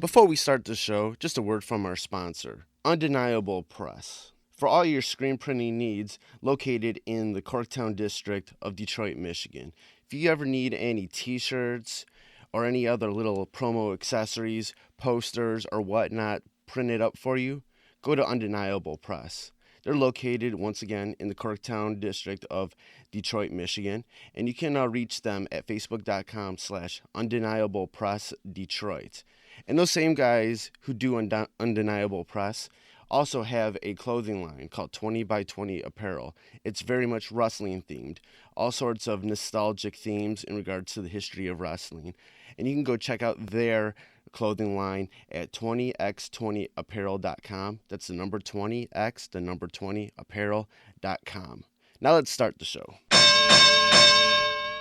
Before we start the show, just a word from our sponsor, Undeniable Press. For all your screen printing needs, located in the Corktown district of Detroit, Michigan. If you ever need any t-shirts or any other little promo accessories, posters, or whatnot printed up for you, go to Undeniable Press. They're located, once again, in the Corktown district of Detroit, Michigan, and you can reach them at facebook.com/undeniablepressdetroit. And those same guys who do Undeniable Press also have a clothing line called 20 by 20 Apparel. It's very much wrestling themed, all sorts of nostalgic themes in regards to the history of wrestling. And you can go check out their clothing line at 20x20apparel.com. That's the number 20x, the number 20apparel.com. Now let's start the show.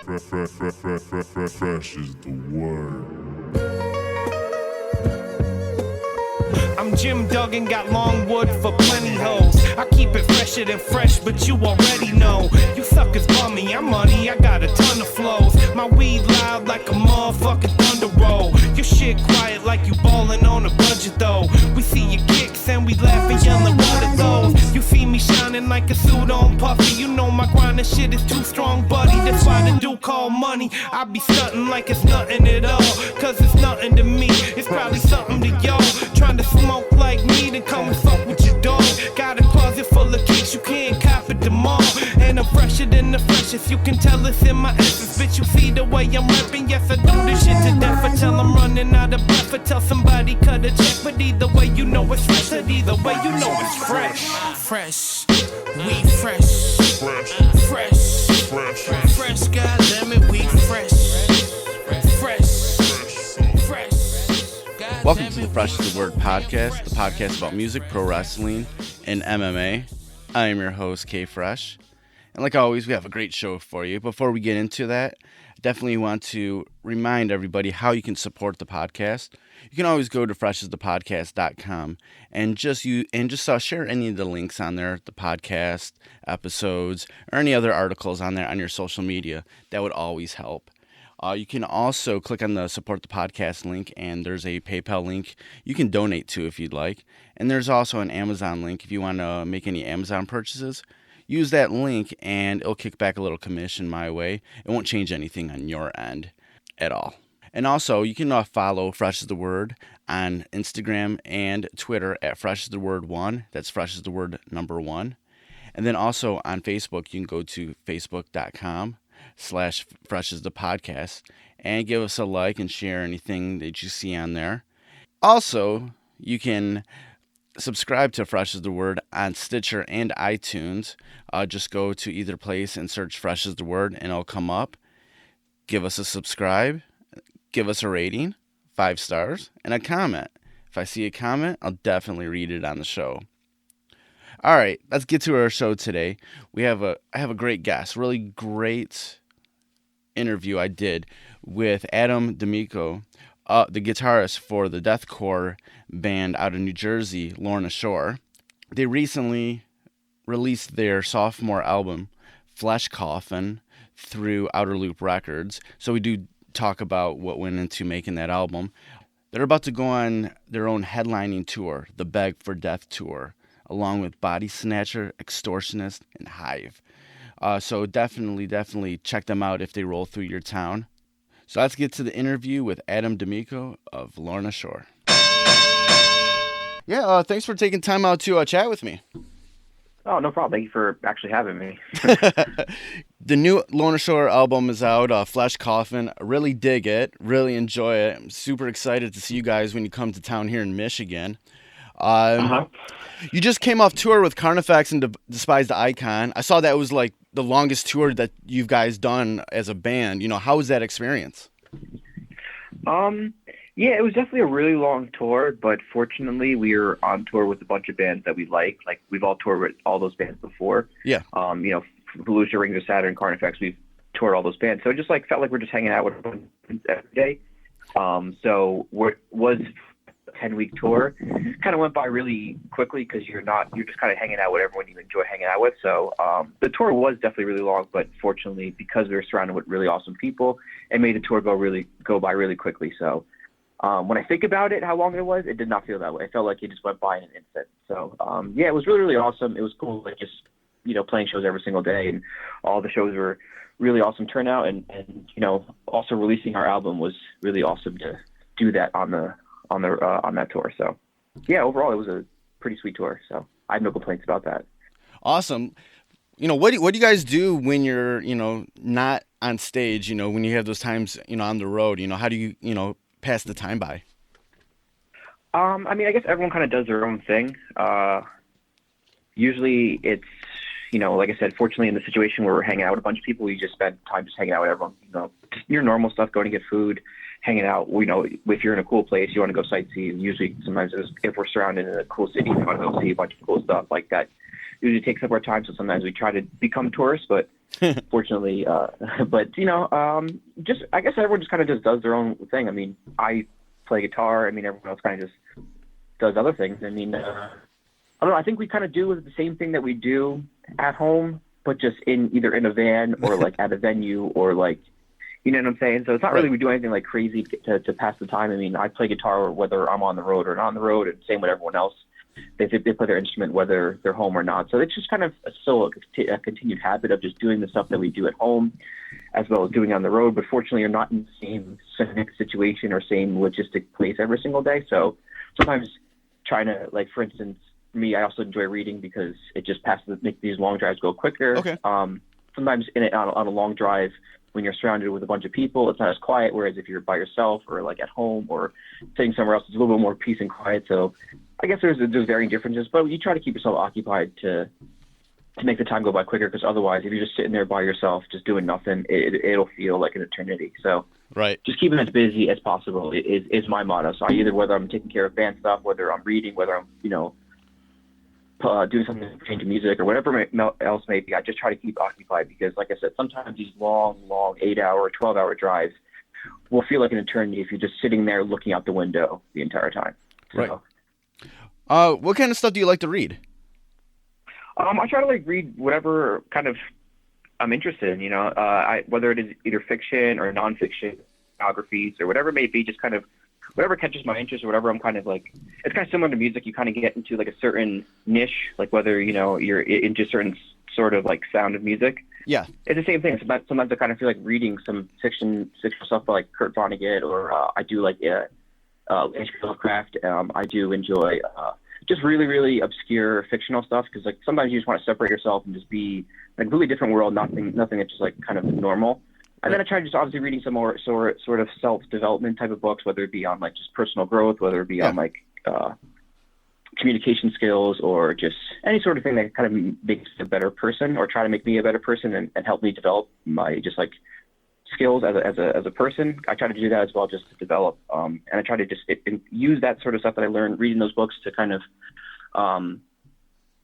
Fresh is the word. I'm Jim Duggan, got long wood for plenty hoes. I keep it fresher than fresh, but you already know. You suckers bummy, I'm money, I got a ton of flows. My weed loud like a motherfucking thunder roll. Your shit quiet like you ballin' on a budget though. We see your kicks and we laugh and yellin' what are those. You see me shining like a suit on puffy. You know my grindin' shit is too strong, buddy. That's why the dude call money. I be stuntin' like it's nothing at all. Cause it's nothing to me, it's probably something to y'all. Trying to smoke like me, then come and fuck with your dog. Got a closet full of kicks, you can't cop it tomorrow. And I'm fresher than the freshest, you can tell it's in my essence. Bitch, you see the way I'm rapping, yes I do this shit to death. Until I'm running out of breath, or tell somebody cut a check. But either way you know it's fresh, and either way you know it's fresh. Fresh, we fresh. Fresh, fresh, fresh, goddammit, we fresh. Welcome to the Fresh is the Word podcast, the podcast about music, pro wrestling, and MMA. I am your host, K Fresh. And like always, we have a great show for you. Before we get into that, I definitely want to remind everybody how you can support the podcast. You can always go to freshasthepodcast.com and just share any of the links on there, the podcast, episodes, or any other articles on there on your social media. That would always help. You can also click on the support the podcast link, and there's a PayPal link you can donate to if you'd like. And there's also an Amazon link if you want to make any Amazon purchases. Use that link and it'll kick back a little commission my way. It won't change anything on your end at all. And also, you can follow Fresh is the Word on Instagram and Twitter at Fresh is the Word 1. That's Fresh is the Word number 1. And then also on Facebook, you can go to facebook.com/Fresh is the Podcast and give us a like and share anything that you see on there. Also, you can subscribe to Fresh is the Word on Stitcher and iTunes. Just go to either place and search Fresh is the Word and it'll come up. Give us a subscribe, give us a rating, 5 stars, and a comment. If I see a comment, I'll definitely read it on the show. All right, let's get to our show today. I have a great guest, really great interview I did with Adam Micco, the guitarist for the deathcore band out of New Jersey, Lorna Shore. They recently released their sophomore album, Flesh Coffin, through Outer Loop Records. So we do talk about what went into making that album. They're about to go on their own headlining tour, the Beg for Death tour, along with Bodysnatcher, Extortionist, and Hive. So definitely check them out if they roll through your town. So let's get to the interview with Adam Micco of Lorna Shore. Yeah, thanks for taking time out to chat with me. Oh, no problem. Thank you for actually having me. The new Lorna Shore album is out, Flesh Coffin. I really dig it, really enjoy it. I'm super excited to see you guys when you come to town here in Michigan. You just came off tour with Carnifex and Despise the Icon. I saw that was like the longest tour that you've guys done as a band. You know, how was that experience? Yeah, it was definitely a really long tour, but fortunately we were on tour with a bunch of bands that we like. Like, we've all toured with all those bands before. Yeah. Volusia, Rings of Saturn, Carnifex, we've toured all those bands. So it just felt like we're just hanging out with them every day. So what was a 10-week tour kind of went by really quickly because you're just kind of hanging out with everyone you enjoy hanging out with. So the tour was definitely really long, but fortunately, because we were surrounded with really awesome people, it made the tour go by really quickly. So when I think about it, how long it was, it did not feel that way. It felt like it just went by in an instant. So, yeah, it was really, really awesome. It was cool, like just, playing shows every single day, and all the shows were really awesome turnout. And also releasing our album was really awesome to do that on that tour. So, yeah, overall, it was a pretty sweet tour. So I have no complaints about that. Awesome. What do you guys do when you're, not on stage, when you have those times, on the road, how do you, pass the time by? I mean, I guess everyone kind of does their own thing. Usually it's, like I said, fortunately in the situation where we're hanging out with a bunch of people, we just spend time just hanging out with everyone, just your normal stuff, going to get food, hanging out. If you're in a cool place, you want to go sightsee. Usually sometimes if we're surrounded in a cool city, we want to go see a bunch of cool stuff like that. Usually takes up our time, so sometimes we try to become tourists, but fortunately, just I guess everyone just kind of just does their own thing. I mean, I play guitar. I mean, everyone else kind of just does other things. I mean, I don't know. I think we kind of do the same thing that we do at home, but just either in a van or like at a venue or like, you know what I'm saying? So it's not really we do anything like crazy to pass the time. I mean, I play guitar whether I'm on the road or not on the road, and same with everyone else. They play their instrument whether they're home or not. So it's just kind of still a continued habit of just doing the stuff that we do at home as well as doing on the road. But fortunately, you're not in the same situation or same logistic place every single day. So sometimes trying to, like, for instance, me, I also enjoy reading because it just makes these long drives go quicker. Okay. Sometimes on a long drive, when you're surrounded with a bunch of people, it's not as quiet. Whereas if you're by yourself or like at home or sitting somewhere else, it's a little bit more peace and quiet. So I guess there's varying differences, but you try to keep yourself occupied to make the time go by quicker. Because otherwise, if you're just sitting there by yourself, just doing nothing, it'll feel like an eternity. So just keeping as busy as possible is my motto. So whether I'm taking care of band stuff, whether I'm reading, whether I'm doing something to change music or whatever else may be, I just try to keep occupied because, like I said, sometimes these long 8-hour, 12-hour drives will feel like an eternity if you're just sitting there looking out the window the entire time. So, right. What kind of stuff do you like to read? I try to read whatever kind of I'm interested in, whether it is either fiction or nonfiction, biographies or whatever it may be, just kind of whatever catches my interest or whatever I'm kind of like. It's kind of similar to music. You kind of get into like a certain niche, like whether, you're into certain sort of like sound of music. Yeah. It's the same thing. Sometimes I kind of feel like reading some fictional stuff by like Kurt Vonnegut or I do like H.P. Lovecraft. I do enjoy just really, really obscure fictional stuff because like sometimes you just want to separate yourself and just be in a completely different world, nothing that's just like kind of normal. And then I try just obviously reading some more sort of self-development type of books, whether it be on like just personal growth, whether it be on like communication skills or just any sort of thing that kind of makes a better person or try to make me a better person and help me develop my just like skills as a person. I try to do that as well just to develop. And I try to just use that sort of stuff that I learned reading those books to kind of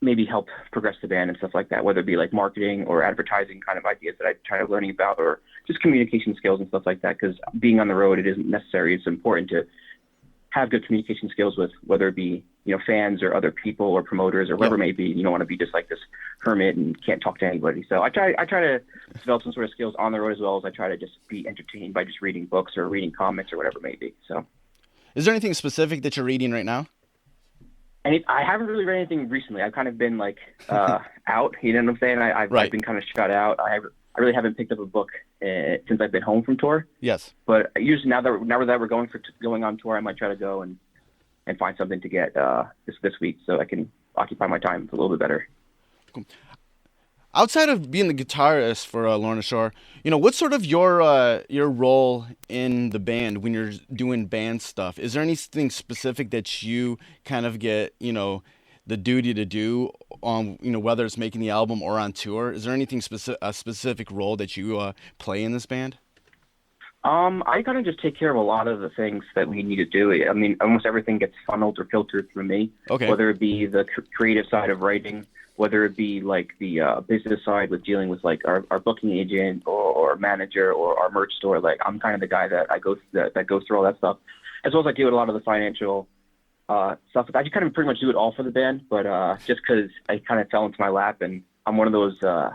maybe help progress the band and stuff like that, whether it be like marketing or advertising kind of ideas that I try to learning about or just communication skills and stuff like that. Because being on the road, it isn't necessary. It's important to have good communication skills with whether it be, fans or other people or promoters or whatever it may be. You don't want to be just like this hermit and can't talk to anybody. So I try to develop some sort of skills on the road as well as I try to just be entertained by just reading books or reading comics or whatever it may be. So is there anything specific that you're reading right now? And I haven't really read anything recently. I've kind of been like out, you know what I'm saying? I've been kind of shut out. I really haven't picked up a book since I've been home from tour. Yes. But usually now that we're going on tour, I might try to go and find something to get this week so I can occupy my time a little bit better. Cool. Outside of being the guitarist for Lorna Shore, what's sort of your role in the band when you're doing band stuff? Is there anything specific that you kind of get, the duty to do on, whether it's making the album or on tour? Is there anything a specific role that you play in this band? I kind of just take care of a lot of the things that we need to do. I mean, almost everything gets funneled or filtered through me. Okay. Whether it be the creative side of writing, whether it be like the business side with dealing with like our booking agent or manager or our merch store. Like I'm kind of the guy that that goes through all that stuff, as well as I deal with a lot of the financial stuff. I just kind of pretty much do it all for the band, but just because I kind of fell into my lap and I'm one of those. I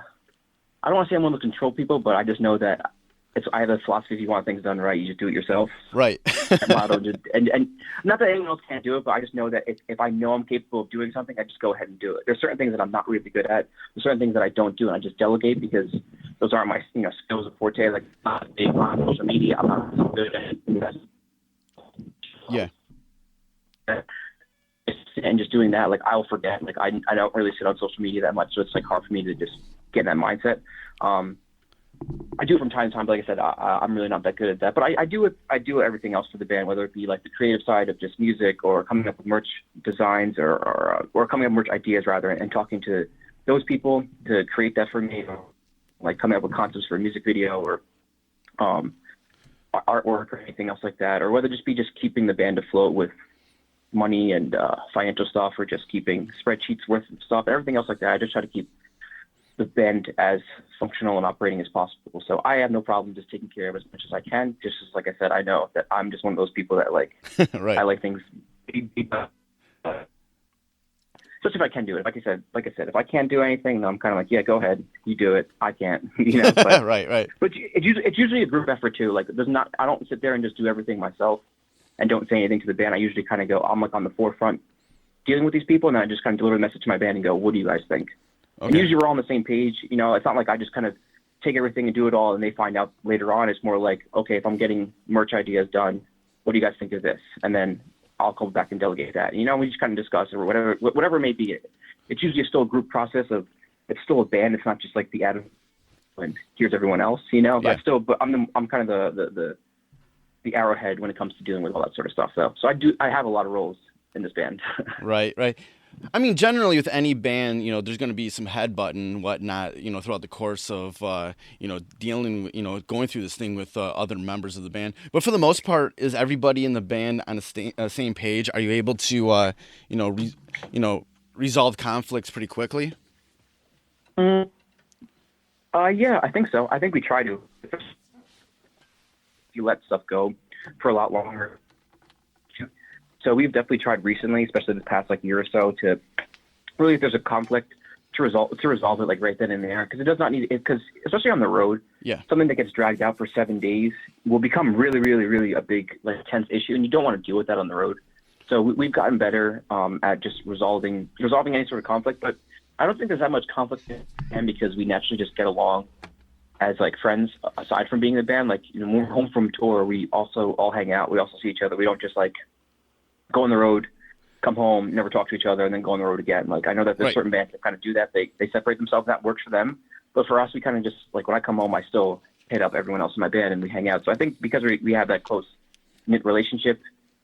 don't want to say I'm one of the control people, but I just know that I have a philosophy: if you want things done right, you just do it yourself. Right. Motto, and not that anyone else can't do it, but I just know that if I know I'm capable of doing something, I just go ahead and do it. There's certain things that I'm not really good at. There's certain things that I don't do, and I just delegate because those aren't my skills or forte. Like I'm not big on social media. I'm not so good at it. Yeah. And just doing that, like I'll forget. Like I don't really sit on social media that much, so it's like hard for me to just get in that mindset. I do it from time to time, but like I said, I'm really not that good at that. But I do everything else for the band, whether it be like the creative side of just music or coming up with merch designs or coming up with merch ideas rather, and talking to those people to create that for me, or like coming up with concepts for a music video or artwork or anything else like that, or whether just keeping the band afloat with money and financial stuff, or just keeping spreadsheets worth of stuff, everything else like that. I just try to keep the band as functional and operating as possible. So I have no problem just taking care of as much as I can. Just as, like I said, I know that I'm just one of those people that like, right. I like things, especially if I can do it. Like I said, if I can't do anything, then I'm kind of like, yeah, go ahead, you do it. I can't, but, right. But it's usually a group effort too. Like I don't sit there and just do everything myself and don't say anything to the band. I usually kind of go, I'm like on the forefront dealing with these people, and I just kind of deliver a message to my band and go, what do you guys think? Okay. And usually we're all on the same page. It's not like I just kind of take everything and do it all and they find out later on. It's more like, okay, if I'm getting merch ideas done, what do you guys think of this? And then I'll come back and delegate that. We just kind of discuss it or whatever it may be. It's usually still a group process of, it's still a band. It's not just like the Adam and here's everyone else, Yeah. But I'm kind of the arrowhead when it comes to dealing with all that sort of stuff. So I have a lot of roles in this band. Right. I mean, generally with any band, there's going to be some headbutting and whatnot, throughout the course of, dealing, going through this thing with other members of the band. But for the most part, is everybody in the band on the same page? Are you able to, resolve conflicts pretty quickly? Yeah, I think so. I think we try to. If you let stuff go for a lot longer. So we've definitely tried recently, especially this past year or so, to really, if there's a conflict, to resolve it like right then and there, because it does not need it. Because especially on the road, something that gets dragged out for 7 days will become really, really, really a big tense issue, and you don't want to deal with that on the road. So we've gotten better at just resolving any sort of conflict, but I don't think there's that much conflict in the band because we naturally just get along as friends. Aside from being in the band, when we're home from tour, we also all hang out. We also see each other. We don't just go on the road, come home, never talk to each other, and then go on the road again. I know that there's certain bands that kind of do that. They separate themselves. That works for them. But for us, we kind of just, when I come home, I still hit up everyone else in my band and we hang out. So I think because we have that close-knit relationship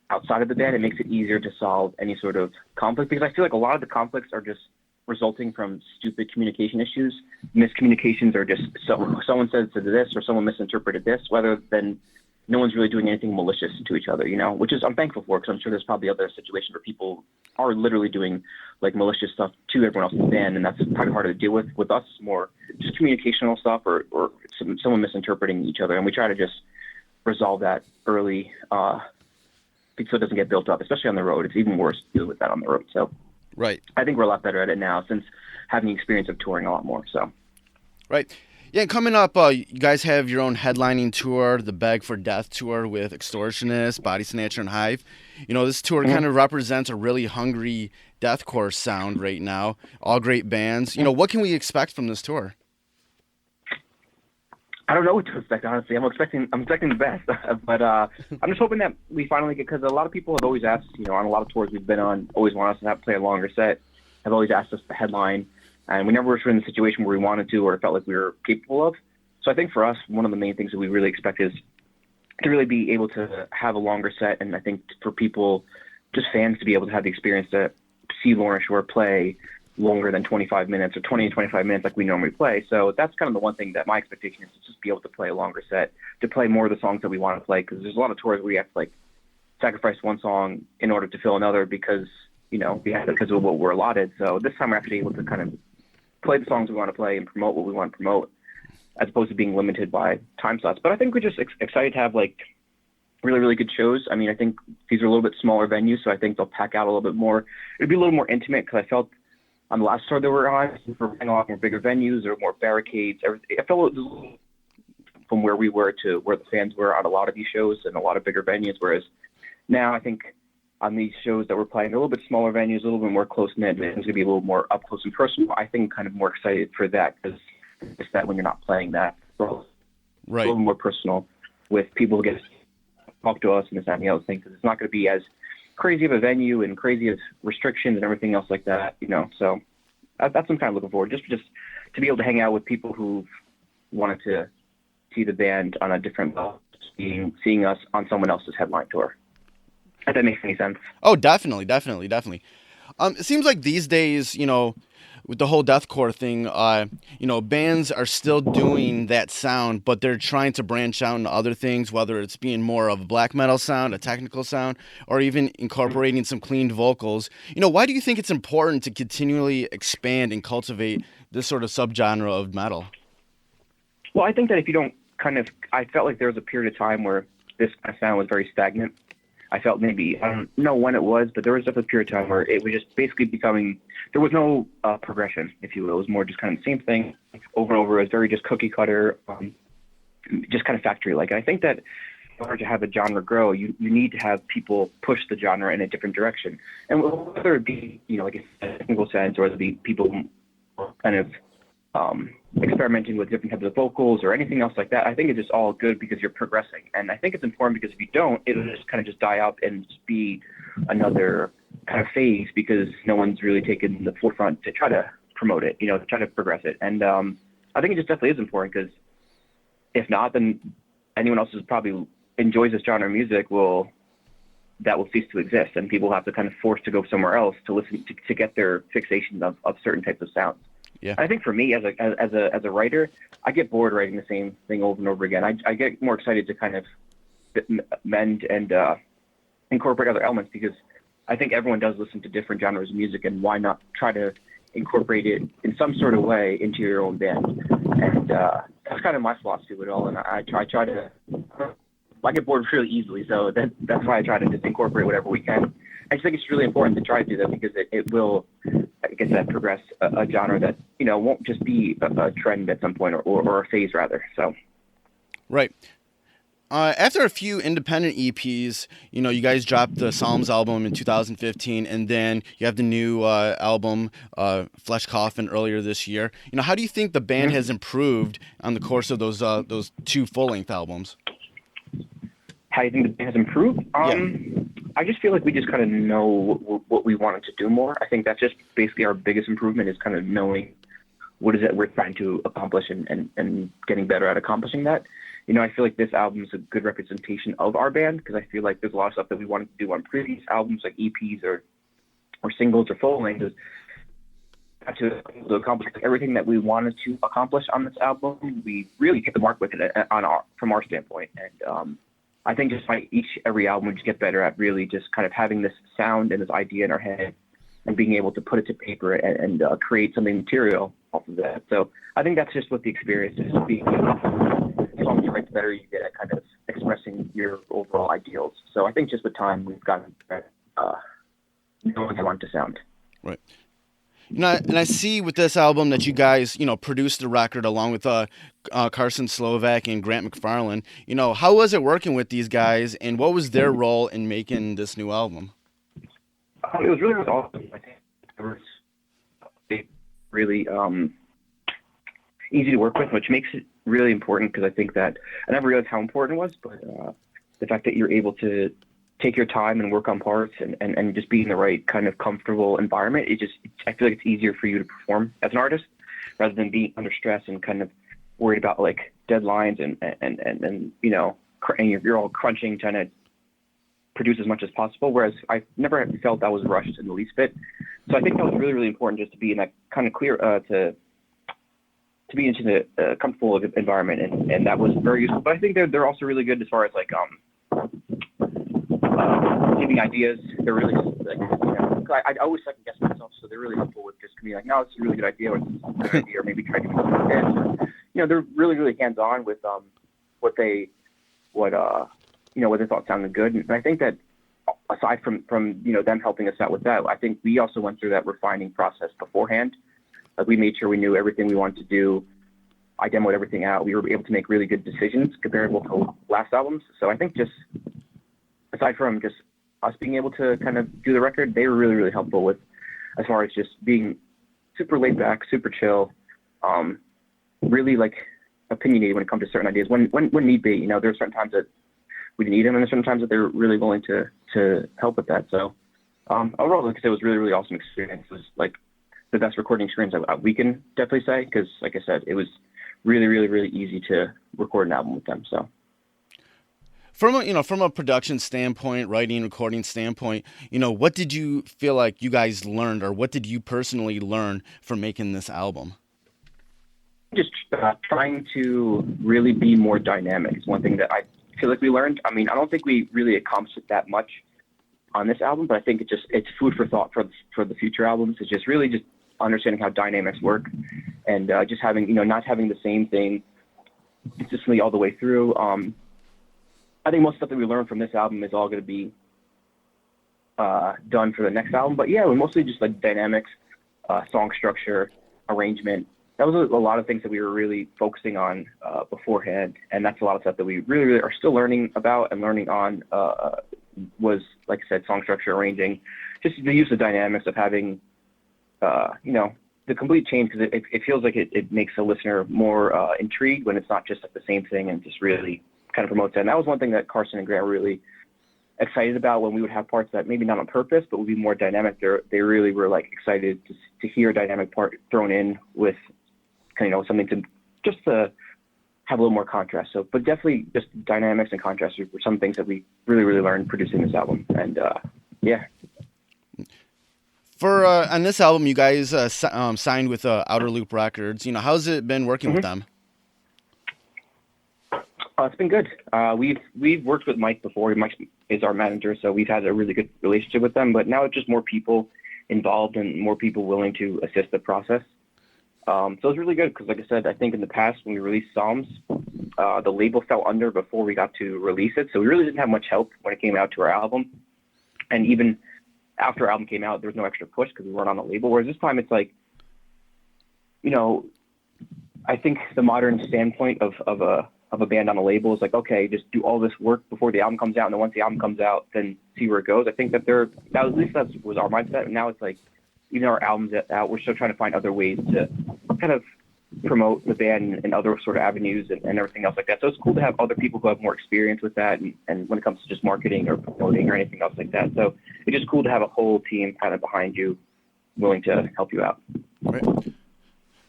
outside of the band, it makes it easier to solve any sort of conflict. Because I feel like a lot of the conflicts are just resulting from stupid communication issues. Miscommunications are just, so someone said this or someone misinterpreted this, rather than no one's really doing anything malicious to each other, which is I'm thankful for, because I'm sure there's probably other situations where people are literally doing malicious stuff to everyone else in the band, and that's probably harder to deal with. With us, more just communicational stuff or someone misinterpreting each other, and we try to just resolve that early so it doesn't get built up, especially on the road. It's even worse to deal with that on the road. So right, I think we're a lot better at it now since having the experience of touring a lot more. So right. Yeah, coming up, you guys have your own headlining tour, the Beg for Death tour with Extortionist, Bodysnatcher, and Hive. This tour kind of represents a really hungry deathcore sound right now. All great bands. What can we expect from this tour? I don't know what to expect, honestly. I'm expecting the best, but I'm just hoping that we finally get, because a lot of people have always asked, on a lot of tours we've been on, always want us to play a longer set, have always asked us to headline. And we never were in the situation where we wanted to or felt like we were capable of. So I think for us, one of the main things that we really expect is to really be able to have a longer set. And I think for people, just fans, to be able to have the experience to see Lorna Shore play longer than 25 minutes or 20 to 25 minutes like we normally play. So that's kind of the one thing that my expectation is, to just be able to play a longer set, to play more of the songs that we want to play. Because there's a lot of tours where you have to sacrifice one song in order to fill another because of what we're allotted. So this time we're actually able to kind of play the songs we want to play and promote what we want to promote, as opposed to being limited by time slots. But I think we're just excited to have really, really good shows. I mean, I think these are a little bit smaller venues, so I think they'll pack out a little bit more. It'll be a little more intimate, because I felt on the last tour that we're on, we're playing a lot more bigger venues or more barricades. I felt from where we were to where the fans were on a lot of these shows and a lot of bigger venues. Whereas now I think on these shows that we're playing, a little bit smaller venues, a little bit more close-knit, and it's going to be a little more up close and personal. I think kind of more excited for that because it's that when you're not playing that, it's right, a little more personal with people who get to talk to us and this, that, and the other thing, because it's not going to be as crazy of a venue and crazy of restrictions and everything else like that, So that's what I'm kind of looking forward, just to be able to hang out with people who've wanted to see the band on a different level, seeing us on someone else's headline tour. If that makes any sense. Oh, definitely. It seems like these days, with the whole deathcore thing, bands are still doing that sound, but they're trying to branch out into other things, whether it's being more of a black metal sound, a technical sound, or even incorporating some cleaned vocals. Why do you think it's important to continually expand and cultivate this sort of subgenre of metal? Well, I think that if you don't I felt like there was a period of time where this kind of sound was very stagnant. I felt maybe, I don't know when it was, but there was definitely a period of time where it was just basically there was no progression, if you will. It was more just kind of the same thing over and over. It was very just cookie cutter, just kind of factory-like. And I think that in order to have a genre grow, you need to have people push the genre in a different direction. And whether it be, like a technical sense, or whether it be people kind of experimenting with different types of vocals or anything else like that, I think it's just all good because you're progressing. And I think it's important because if you don't, it'll just kind of just die out and just be another kind of phase because no one's really taken the forefront to try to promote it, to try to progress it. And I think it just definitely is important because if not, then anyone else who probably enjoys this genre of music that will cease to exist, and people will have to kind of force to go somewhere else to listen to get their fixation of certain types of sounds. Yeah. I think for me as a writer, I get bored writing the same thing over and over again. I get more excited to kind of mend and incorporate other elements because I think everyone does listen to different genres of music, and why not try to incorporate it in some sort of way into your own band? And that's kind of my philosophy with it all. And I get bored really easily, so that's why I try to just incorporate whatever we can. I just think it's really important to try to do that because it will, I guess, that progress a genre that won't just be a trend at some point or a phase rather. So, right. After a few independent EPs, you guys dropped the Psalms album in 2015, and then you have the new album, Flesh Coffin, earlier this year. How do you think the band has improved on the course of those two full-length albums? How do you think the band has improved? I just feel like we just kind of know what we wanted to do more. I think that's just basically our biggest improvement is kind of knowing what is it we're trying to accomplish and getting better at accomplishing that. I feel like this album is a good representation of our band because I feel like there's a lot of stuff that we wanted to do on previous albums, like EPs or singles or full lengths, to accomplish everything that we wanted to accomplish on this album. We really hit the mark with it from our standpoint, and I think just like every album we just get better at really just kind of having this sound and this idea in our head and being able to put it to paper and create something material off of that. So I think that's just what the experience is. As long as you write, the better you get at kind of expressing your overall ideals. So I think just with time we've gotten better at knowing how I want to sound. Right. And I see with this album that you guys, produced the record along with Carson Slovak and Grant McFarlane. How was it working with these guys, and what was their role in making this new album? It was really awesome. I think it was really easy to work with, which makes it really important because I think that I never realized how important it was, but the fact that you're able to take your time and work on parts and just be in the right kind of comfortable environment, I feel like it's easier for you to perform as an artist rather than being under stress and kind of worried about like deadlines and you're all crunching trying to produce as much as possible. Whereas I never felt that was rushed in the least bit. So I think that was really, really important just to be in that kind of clear, to be into the comfortable environment. And that was very useful. But I think they're also really good as far as like, giving ideas. They're really like, I always second guess myself, so they're really helpful with just being like, no, it's a really good idea, or this is a good idea, or maybe try to do something like this. They're really, really hands-on with what they thought sounded good. And I think that aside from them helping us out with that, I think we also went through that refining process beforehand. Like we made sure we knew everything we wanted to do I demoed everything out. We were able to make really good decisions comparable to last albums. So I think just aside from just us being able to kind of do the record, they were really, really helpful with as far as just being super laid back, super chill, really like opinionated when it comes to certain ideas. When need be, there are certain times that we didn't need them, and there's certain times that they're really willing to help with that. So overall, like I said, it was really, really awesome experience. It was like the best recording experience we can definitely say, because like I said, it was really, really, really easy to record an album with them. So from a production standpoint, writing, recording standpoint, what did you feel like you guys learned, or what did you personally learn from making this album? Just trying to really be more dynamic is one thing that I feel like we learned. I mean, I don't think we really accomplished that much on this album, but I think it's food for thought for the future albums. It's just really just understanding how dynamics work, and just having, not having the same thing consistently all the way through. I think most stuff that we learned from this album is all going to be done for the next album. But yeah, we're mostly just like dynamics, song structure, arrangement. That was a lot of things that we were really focusing on beforehand, and that's a lot of stuff that we really, really are still learning about and learning on. Was, like I said, song structure, arranging, just the use of dynamics of having, the complete change, because it feels like it makes the listener more intrigued when it's not just like the same thing, and just really kind of promotes that. And that was one thing that Carson and Grant were really excited about, when we would have parts that maybe not on purpose, but would be more dynamic. They really were like excited to hear a dynamic part thrown in with, something to have a little more contrast. So, but definitely just dynamics and contrast were some things that we really, really learned producing this album. And yeah. For on this album, you guys signed with Outer Loop Records. How's it been working with them? It's been good. We've worked with Mike before. Mike is our manager, so we've had a really good relationship with them. But now it's just more people involved and more people willing to assist the process. So it's really good because, like I said, I think in the past when we released Psalms, the label fell under before we got to release it. So we really didn't have much help when it came out to our album. And even after our album came out, there was no extra push because we weren't on the label. Whereas this time it's like, I think the modern standpoint of a band on a label is like, okay, just do all this work before the album comes out, and then once the album comes out, then see where it goes. I think that was our mindset. And now it's like, even our albums out, we're still trying to find other ways to kind of promote the band in other sort of avenues and everything else like that. So it's cool to have other people who have more experience with that, and when it comes to just marketing or promoting or anything else like that. So it's just cool to have a whole team kind of behind you, willing to help you out. Right.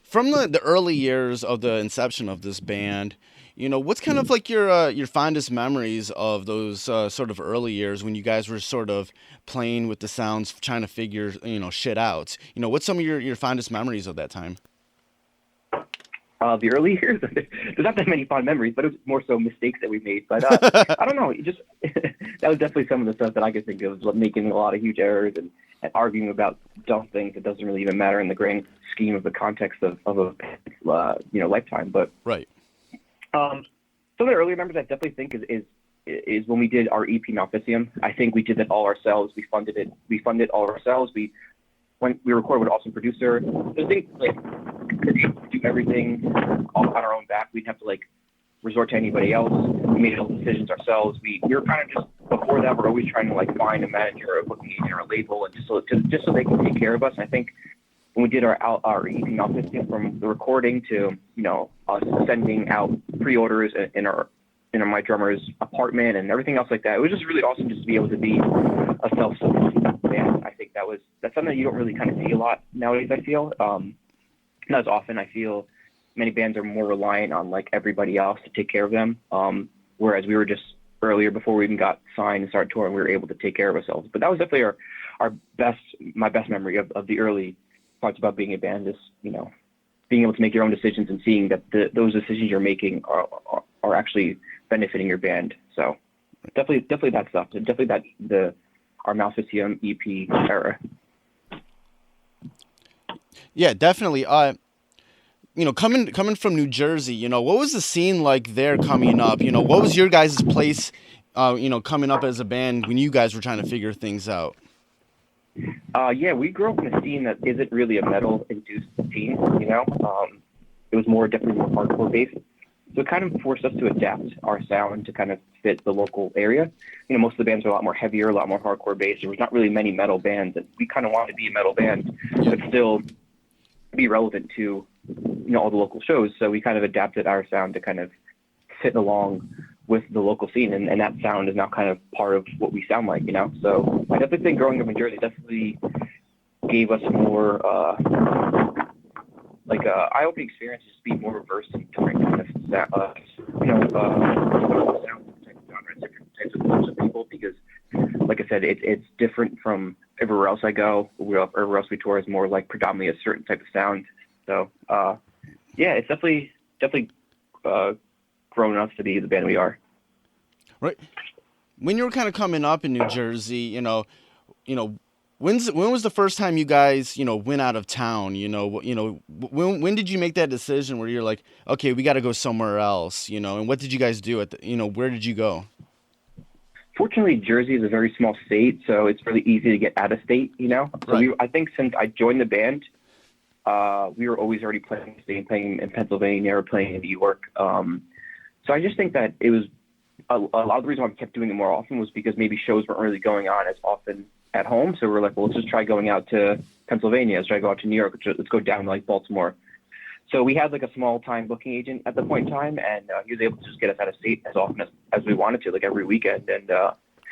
From the early years of the inception of this band, what's kind of like your fondest memories of those sort of early years when you guys were sort of playing with the sounds, trying to figure, shit out? What's some of your fondest memories of that time? The early years, there's not that many fond memories, but it was more so mistakes that we made. But I don't know, that was definitely some of the stuff that I could think of, like making a lot of huge errors and arguing about dumb things that doesn't really even matter in the grand scheme of the context of a lifetime. But right. Some of the earlier members I definitely think is when we did our EP Malficium. I think we did that all ourselves. We funded it all ourselves. We recorded with an awesome producer. I think like to be able to do everything all on our own back, we'd have to like resort to anybody else. We made all the decisions ourselves. We were kind of just before that, we're always trying to like find a manager or a booking agent or a label, and just so they can take care of us. And I think when we did our EP Malficium, from the recording to us sending out pre-orders in my drummer's apartment and everything else like that, it was just really awesome just to be able to be a self-sufficient band. I think that's something that you don't really kind of see a lot nowadays. I feel not as often. I feel many bands are more reliant on like everybody else to take care of them, whereas we were just earlier, before we even got signed and started touring, we were able to take care of ourselves. But that was definitely my best memory of the early parts about being a band, is being able to make your own decisions and seeing that those decisions you're making are actually benefiting your band. So definitely that stuff. Definitely our Malficium EP era. Yeah, definitely. Coming from New Jersey, what was the scene like there coming up? What was your guys' place, coming up as a band when you guys were trying to figure things out? Yeah, we grew up in a scene that isn't really a metal-induced scene, it was definitely more hardcore based. So it kind of forced us to adapt our sound to kind of fit the local area. You know, most of the bands are a lot more heavier, a lot more hardcore based. There was not really many metal bands, and we kind of wanted to be a metal band, but still be relevant to, you know, all the local shows. So we kind of adapted our sound to kind of fit along with the local scene, and that sound is now kind of part of what we sound like, you know. So I definitely think growing up in Jersey definitely gave us more eye-opening experience, just be more versed in different kind of sound, different types of groups of people, because like I said, it's different from everywhere else I go. Everywhere else we tour is more like predominantly a certain type of sound. So it's definitely grown us to be the band we are. Right. When you were kind of coming up in New Jersey, you know, when was the first time you guys, you know, went out of town? When did you make that decision where you're like, okay, we got to go somewhere else, you know? And what did you guys do where did you go? Fortunately, Jersey is a very small state, so it's really easy to get out of state, you know? So right. I think since I joined the band, we were always already playing in Pennsylvania or playing in New York. So I just think that it was a lot of the reason why we kept doing it more often was because maybe shows weren't really going on as often at home. So we're like, well, let's just try going out to Pennsylvania. Let's try to go out to New York. Let's go down to like Baltimore. So we had like a small time booking agent at the point in time, and he was able to just get us out of state as often as we wanted to, like every weekend. And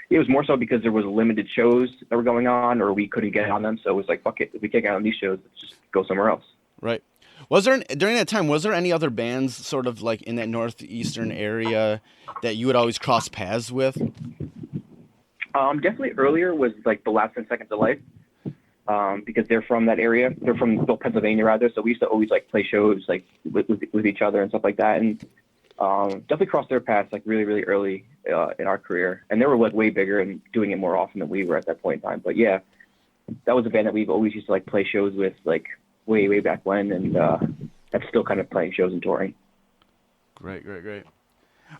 it was more so because there was limited shows that were going on, or we couldn't get on them. So it was like, fuck it, if we can't get on these shows, let's just go somewhere else. Right. During that time, was there any other bands sort of like in that northeastern area that you would always cross paths with? Definitely earlier was like the Last and Seconds of Life, because they're from that area. They're from Pennsylvania rather. So we used to always like play shows like with each other and stuff like that. And definitely crossed their paths like really, really early in our career. And they were like way bigger and doing it more often than we were at that point in time. But yeah, that was a band that we've always used to like play shows with like way back when, and that's still kind of playing shows and touring. Great.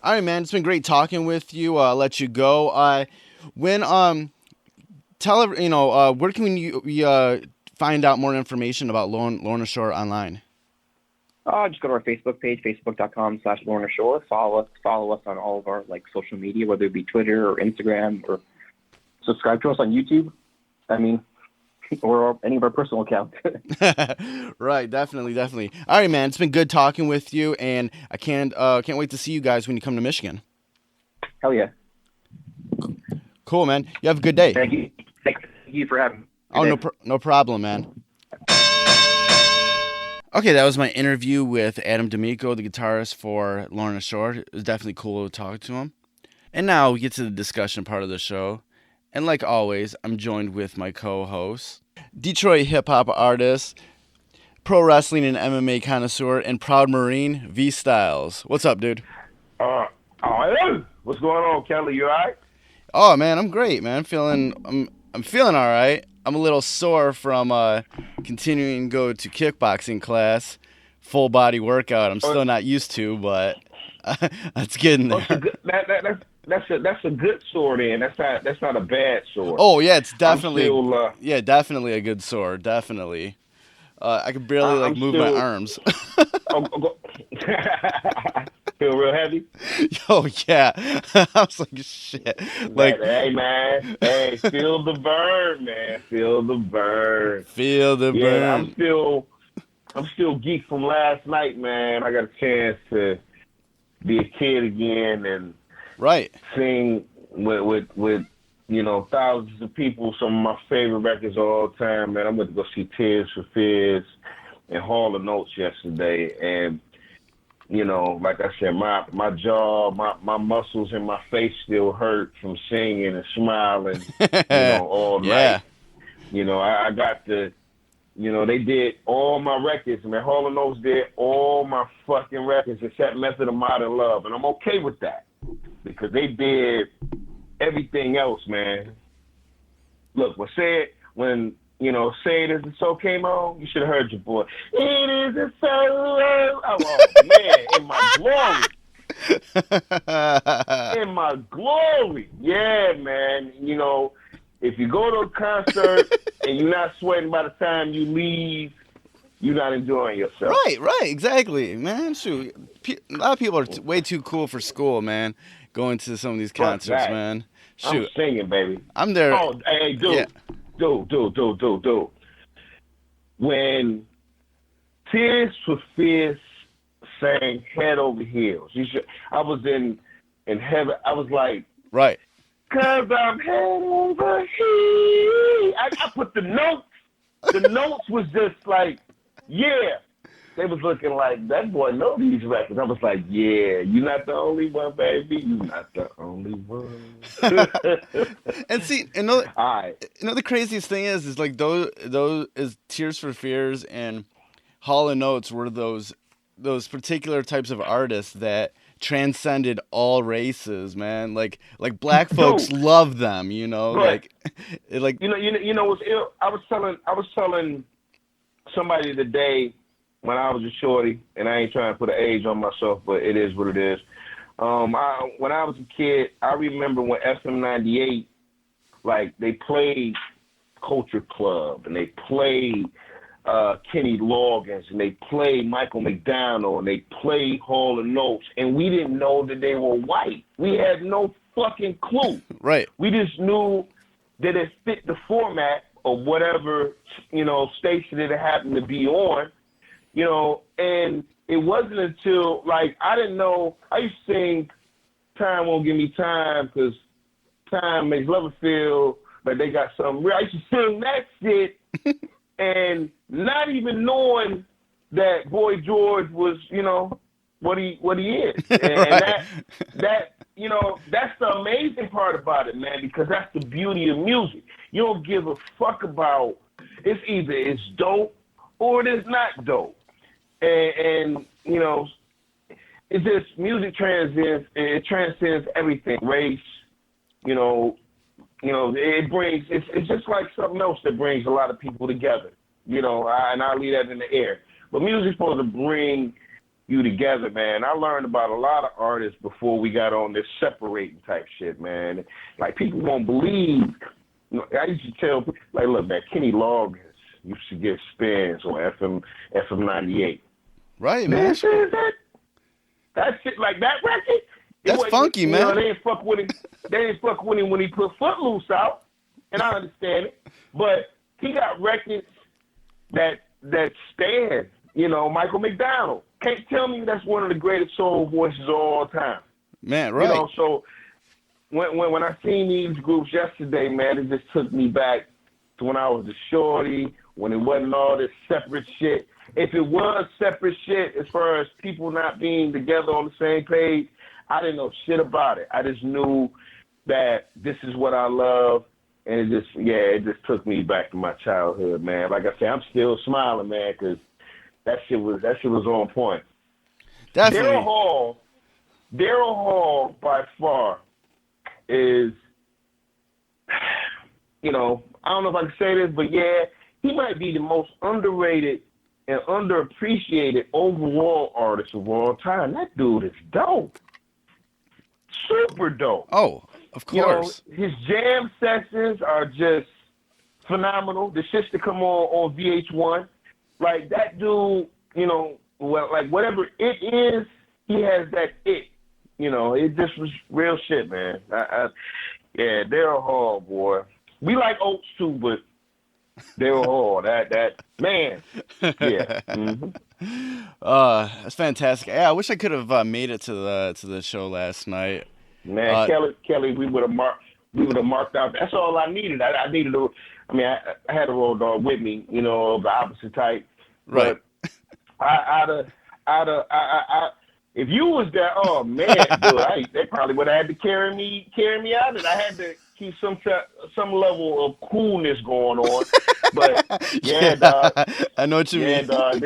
All right, man, it's been great talking with you. I'll let you go. Where can you find out more information about Lorna Shore online? Just go to our Facebook page, facebook.com/Lorna Shore. Follow us on all of our like social media, whether it be Twitter or Instagram, or subscribe to us on YouTube. Or any of our personal accounts. Right, definitely. All right, man, it's been good talking with you, and I can't wait to see you guys when you come to Michigan. Hell yeah. Cool, man. You have a good day. Thank you. Thank you for having me. Oh, no problem, man. Okay, that was my interview with Adam D'Amico, the guitarist for Lorna Shore. It was definitely cool to talk to him. And now we get to the discussion part of the show. And like always, I'm joined with my co-host, Detroit hip-hop artist, pro wrestling and MMA connoisseur, and proud Marine, Vstylez. What's up, dude? What's going on, Kelly? You all right? Oh, man, I'm great, man. I'm feeling all right. I'm a little sore from continuing to go to kickboxing class, full body workout. I'm still not used to, but it's getting there. That's a good sore then. That's not a bad sore. Oh yeah, it's definitely definitely a good sore. Definitely. I can barely move my arms. Feel real heavy? Oh yeah. I was like shit. Hey man. Hey, feel the burn, man. Feel the burn. I'm still geeked from last night, man. I got a chance to be a kid again and right. Sing with thousands of people, some of my favorite records of all time, man. I went to go see Tears for Fears and Hall of Notes yesterday. And, like I said, my jaw, my muscles in my face still hurt from singing and smiling, all night. I got they did all my records. Man, Hall of Notes did all my fucking records except Method of Modern Love. And I'm okay with that, because they did everything else, man. Look, Say It Isn't So came on, you should have heard your boy. It isn't so. Oh, man, in my glory. Yeah, man. If you go to a concert and you're not sweating by the time you leave, you're not enjoying yourself. Right, exactly, man. Shoot, a lot of people are way too cool for school, man. Going to some of these concerts, man. Shoot, I'm singing, baby. I'm there. Oh, hey, dude, dude. When Tears for Fears sang "Head Over Heels," I was in heaven. I was like, right. 'Cause I'm head over heels. I put the notes. The notes was just like, yeah. They was looking like, that boy know these records. I was like, yeah, you're not the only one, baby. You're not the only one. And see, all right. The craziest thing is like those is Tears for Fears and Hall & Oates were those particular types of artists that transcended all races, man. Like black folks love them, you know. Right. Like you know what's ill? I was telling somebody today when I was a shorty, and I ain't trying to put an age on myself, but it is what it is. When I was a kid, I remember when FM 98, like they played Culture Club and they played Kenny Loggins and they played Michael McDonald and they played Hall & Oates, and we didn't know that they were white. We had no fucking clue. Right. We just knew that it fit the format of whatever, station that it happened to be on, and it wasn't until, like, I didn't know, I used to sing Time Won't Give Me Time because time makes lovers feel like they got something real. I used to sing that shit and not even knowing that Boy George was, what he is. And right. that that's the amazing part about it, man, because that's the beauty of music. You don't give a fuck about, it's either it's dope or it is not dope. And it's just, music transcends everything, race, it brings, it's just like something else that brings a lot of people together, and I'll leave that in the air. But music's supposed to bring you together, man. I learned about a lot of artists before we got on this separating type shit, man. Like, people won't believe. I used to tell people, like, look, man, Kenny Loggins used to get spins on FM 98. Right, man. That shit, like that record. That's funky, man. They didn't fuck with him. They didn't fuck with him when he put Footloose out, and I understand it. But he got records that stand. Michael McDonald. Can't tell me that's one of the greatest soul voices of all time. Man, right. So when I seen these groups yesterday, man, it just took me back to when I was a shorty, when it wasn't all this separate shit. If it was separate shit as far as people not being together on the same page, I didn't know shit about it. I just knew that this is what I love, and it just took me back to my childhood, man. Like I said, I'm still smiling, man, because that shit was on point. Definitely. Daryl Hall by far is, I don't know if I can say this, but yeah, he might be the most underrated and underappreciated overall artist of all time. That dude is dope. Super dope. Oh, of course. His jam sessions are just phenomenal. The shits that come on VH1. Like, that dude, whatever it is, he has that it. It just was real shit, man. Yeah, Daryl Hall, boy. We like Oates too, but Daryl Hall, that man. Yeah. Mm-hmm. That's fantastic. Yeah, I wish I could have made it to the show last night. Man, Kelly, we would have marked out. That's all I needed. I needed to. I mean, I had a road dog with me, the opposite type. Right. But if you was there, oh man, dude, they probably would have had to carry me out, and I had to keep some level of coolness going on. But yeah, dog, I know what you mean. Dog,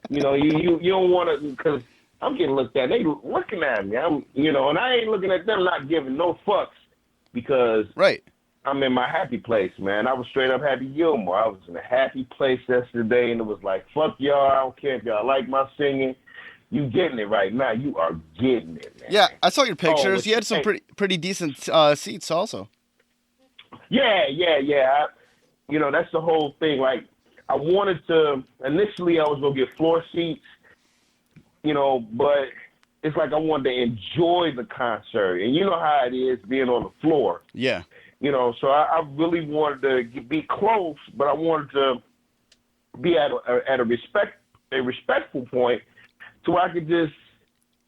you don't want to, because I'm getting looked at. They looking at me. And I ain't looking at them, not giving no fucks, because right. I'm in my happy place, man. I was straight up Happy Gilmore. I was in a happy place yesterday, and it was like, fuck y'all. I don't care if y'all like my singing. You getting it right now. You are getting it, man. Yeah, I saw your pictures. You had some pretty decent seats also. Yeah. That's the whole thing. Like, I wanted to, initially I was going to get floor seats, you know, but it's like I wanted to enjoy the concert. And you know how it is being on the floor. Yeah. You know, so I really wanted to be close, but I wanted to be at a respectful point to where I could just,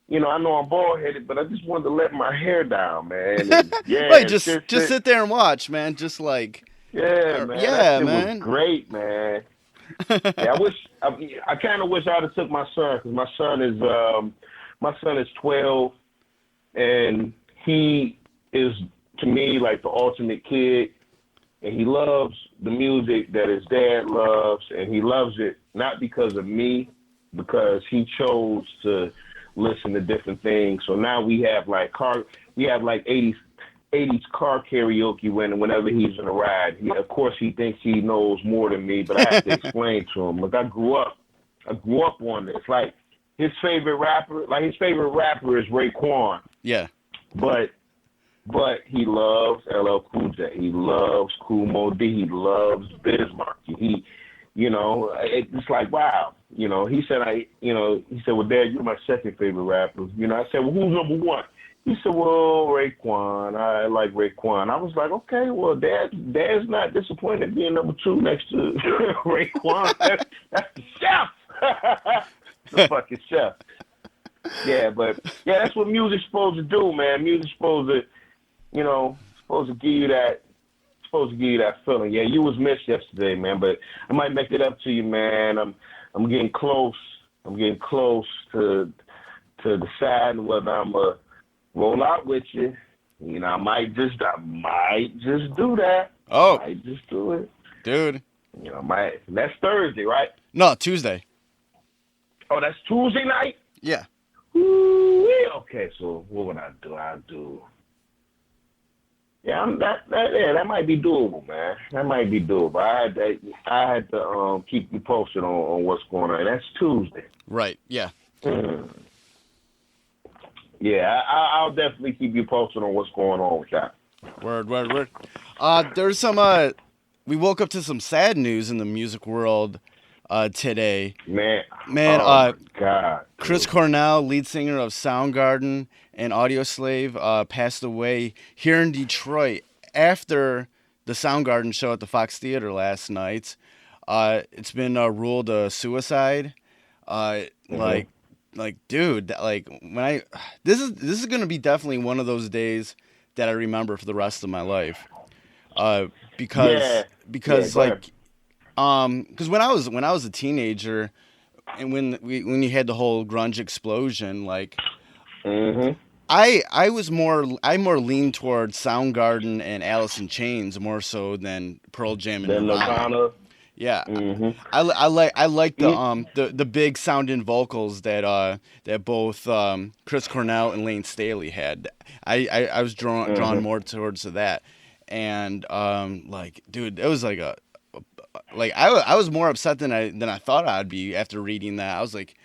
you know, I know I'm bald-headed, but I just wanted to let my hair down, man. And, yeah, right, just sit there and watch, man. Just like, yeah, man. Yeah, that shit man. was great, man. Yeah, I kind of wish I'd have took my son, because my son is 12, and he is, to me, like the ultimate kid, and he loves the music that his dad loves, and he loves it not because of me, because he chose to listen to different things. So now we have like 80s car karaoke whenever he's in a ride. Of course, he thinks he knows more than me, but I have to explain to him. Look, I grew up on this. Like his favorite rapper is Raekwon. Yeah. But he loves LL Cool J. He loves Kool Moe Dee. He loves Bismarck. He, you know, it's like, wow. You know, he said, well, Dad, you're my second favorite rapper. You know, I said, well, who's number one? He said, well, Raekwon. I like Raekwon. I was like, okay, well, Dad's not disappointed being number two next to Raekwon. That's the chef. The fucking chef. Yeah, but, yeah, that's what music's supposed to do, man. Music's supposed to, you know, give you that feeling. Yeah, you was missed yesterday, man, but I might make it up to you, man. I'm getting close. I'm getting close to deciding whether I'm a roll out with you. You know, I might just do that. Oh. I might just do it. Dude. You know, that's Thursday, right? No, Tuesday. Oh, that's Tuesday night? Yeah. Ooh, okay, so what would I do? I'll do... Yeah, that might be doable, man. That might be doable. I had to keep you posted on what's going on. That's Tuesday. Right, yeah. Yeah, I'll definitely keep you posted on what's going on with that. Word. There's some, we woke up to some sad news in the music world today. Man, oh my God. Chris Cornell, lead singer of Soundgarden and Audioslave, passed away here in Detroit after the Soundgarden show at the Fox Theater last night. It's been ruled a suicide. Like, dude, like when this is gonna be definitely one of those days that I remember for the rest of my life. Because when I was a teenager, and when you had the whole grunge explosion, like, I more leaned towards Soundgarden and Alice in Chains more so than Pearl Jam and Nirvana. Yeah, I like the big sounding vocals that both Chris Cornell and Lane Staley had. I was drawn more towards that, and like, dude, it was like I was more upset than I thought I'd be after reading that. I was like,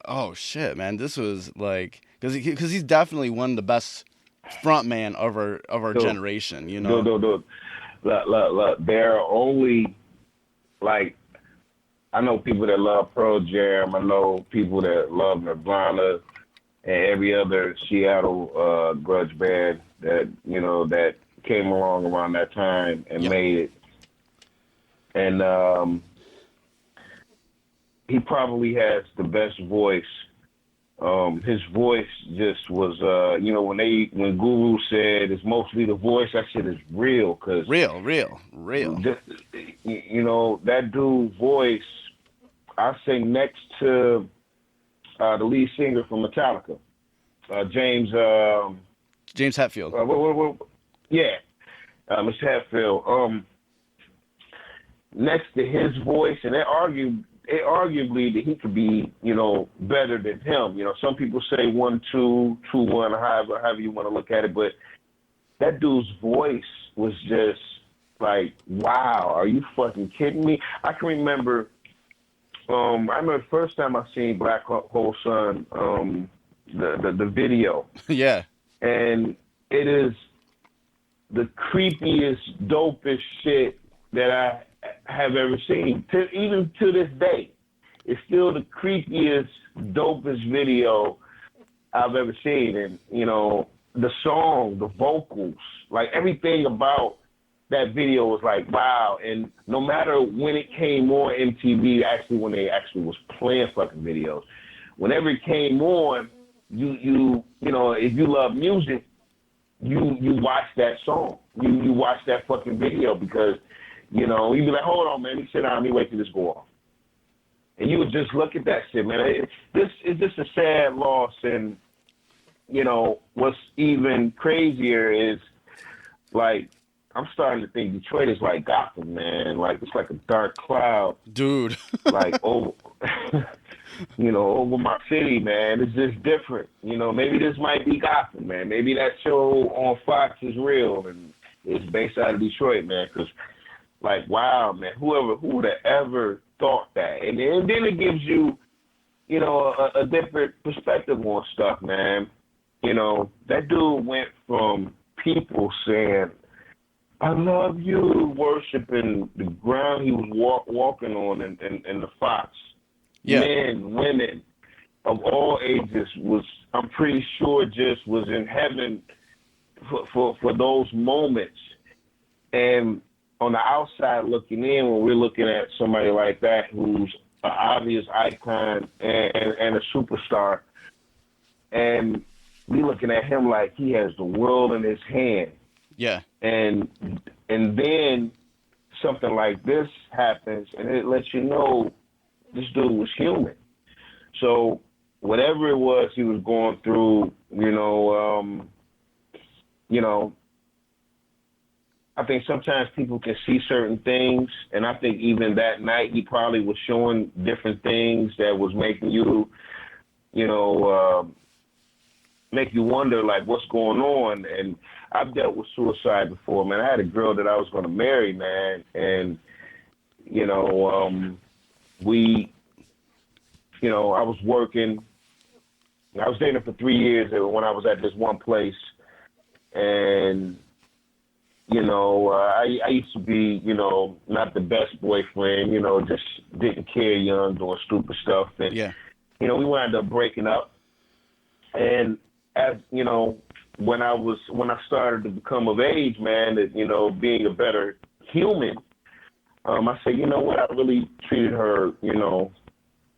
oh shit, man, this was like, because he's definitely one of the best frontman of our generation, you know. Look, there are only, like, I know people that love Pearl Jam. I know people that love Nirvana and every other Seattle grunge band that, you know, that came along around that time and made it. And he probably has the best voice. His voice just was, you know, when Guru said it's mostly the voice, that shit is real. Cause real. Just, you know, that dude's voice, I say next to the lead singer from Metallica, James Hetfield. Yeah, Mr. Hetfield. Next to his voice, and arguably that he could be, you know, better than him. You know, some people say 1-2, 2-1, however you want to look at it, but that dude's voice was just like, wow, are you fucking kidding me? I can remember, I remember the first time I seen Black Hole Sun, the video. Yeah. And it is the creepiest, dopest shit that I have ever seen. Even to this day, it's still the creepiest, dopest video I've ever seen. And, you know, the song, the vocals, like everything about that video was like, wow. And no matter when it came on MTV, actually when they actually was playing fucking videos, whenever it came on, you know, if you love music, you watch that song. You watch that fucking video because, you know, you'd be like, hold on, man, let me sit down, let me wait till this go off. And you would just look at that shit, man. This is just a sad loss. And, you know, what's even crazier is, like, I'm starting to think Detroit is like Gotham, man. Like, it's like a dark cloud. Dude. Like, over, you know, over my city, man. It's just different. You know, maybe this might be Gotham, man. Maybe that show on Fox is real and it's based out of Detroit, man. Because, like, wow, man, who would have ever thought that? And then it gives you, you know, a different perspective on stuff, man. You know, that dude went from people saying, I love you, worshiping the ground he was walking on in the Fox. Yeah. Men, women of all ages I'm pretty sure just was in heaven for those moments. And on the outside looking in, when we're looking at somebody like that who's an obvious icon and a superstar, and we looking at him like he has the world in his hand. Yeah. And then something like this happens, and it lets you know this dude was human. So whatever it was he was going through, you know, I think sometimes people can see certain things, and I think even that night he probably was showing different things that was making you, you know, make you wonder, like, what's going on. And I've dealt with suicide before, man. I had a girl that I was going to marry, man, and, you know, I was working. I was dating her for 3 years when I was at this one place, and, you know, I used to be, you know, not the best boyfriend, you know, just didn't care, young, doing stupid stuff. And, yeah. You know, we wound up breaking up. And, as you know, when I started to become of age, man, that, you know, being a better human, I said, you know what, I really treated her, you know,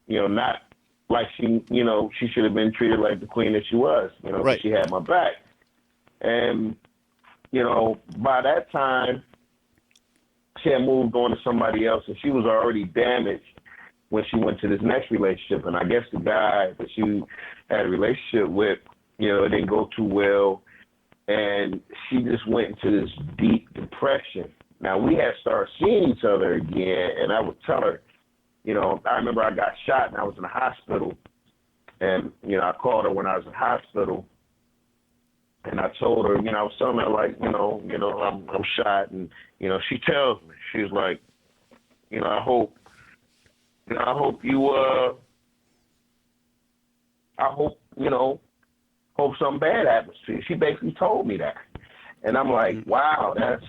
not like she, you know, she should have been treated like the queen that she was, you know, right. She had my back. And, you know, by that time, she had moved on to somebody else, and she was already damaged when she went to this next relationship. And I guess the guy that she had a relationship with, you know, it didn't go too well, and she just went into this deep depression. Now, we had started seeing each other again, and I would tell her, you know, I remember I got shot and I was in the hospital, and, you know, I called her when I was in the hospital, and I told her, you know, I was telling her, like, you know, I'm shot, and, you know, she tells me, she's like, you know, I hope something bad happens to you. She basically told me that. And I'm like, wow, that's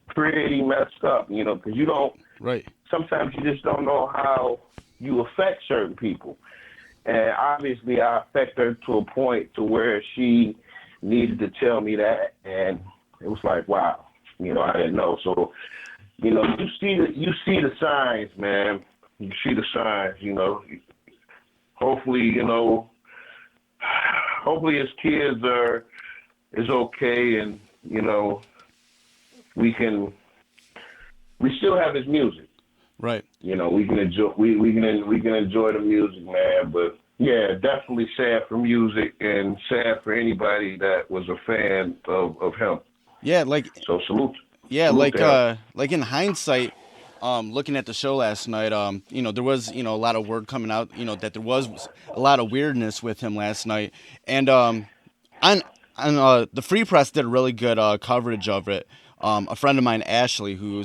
pretty messed up, you know, because you don't, right. Sometimes you just don't know how you affect certain people. And obviously I affect her to a point to where she needed to tell me that. And it was like, wow, you know, I didn't know. So, you know, you see the signs, man. You see the signs, you know. Hopefully his kids is okay, and, you know, we still have his music. Right. You know, we can enjoy the music, man. But yeah, definitely sad for music and sad for anybody that was a fan of him. Yeah, like so salute. Yeah, salute like in hindsight, looking at the show last night, you know, there was, you know, a lot of word coming out, you know, that there was a lot of weirdness with him last night, and on the Free Press did a really good coverage of it. A friend of mine, Ashley, who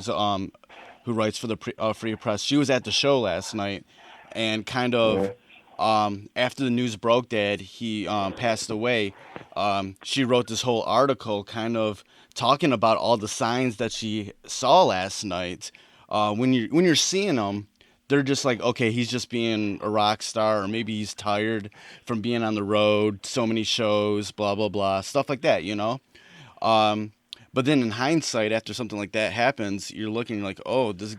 writes for the Free Press, she was at the show last night, and kind of after the news broke that he passed away, she wrote this whole article kind of talking about all the signs that she saw last night. when you're seeing them, they're just like, okay, he's just being a rock star, or maybe he's tired from being on the road, so many shows, blah blah blah, stuff like that, you know. But then in hindsight, after something like that happens, you're looking like, oh, this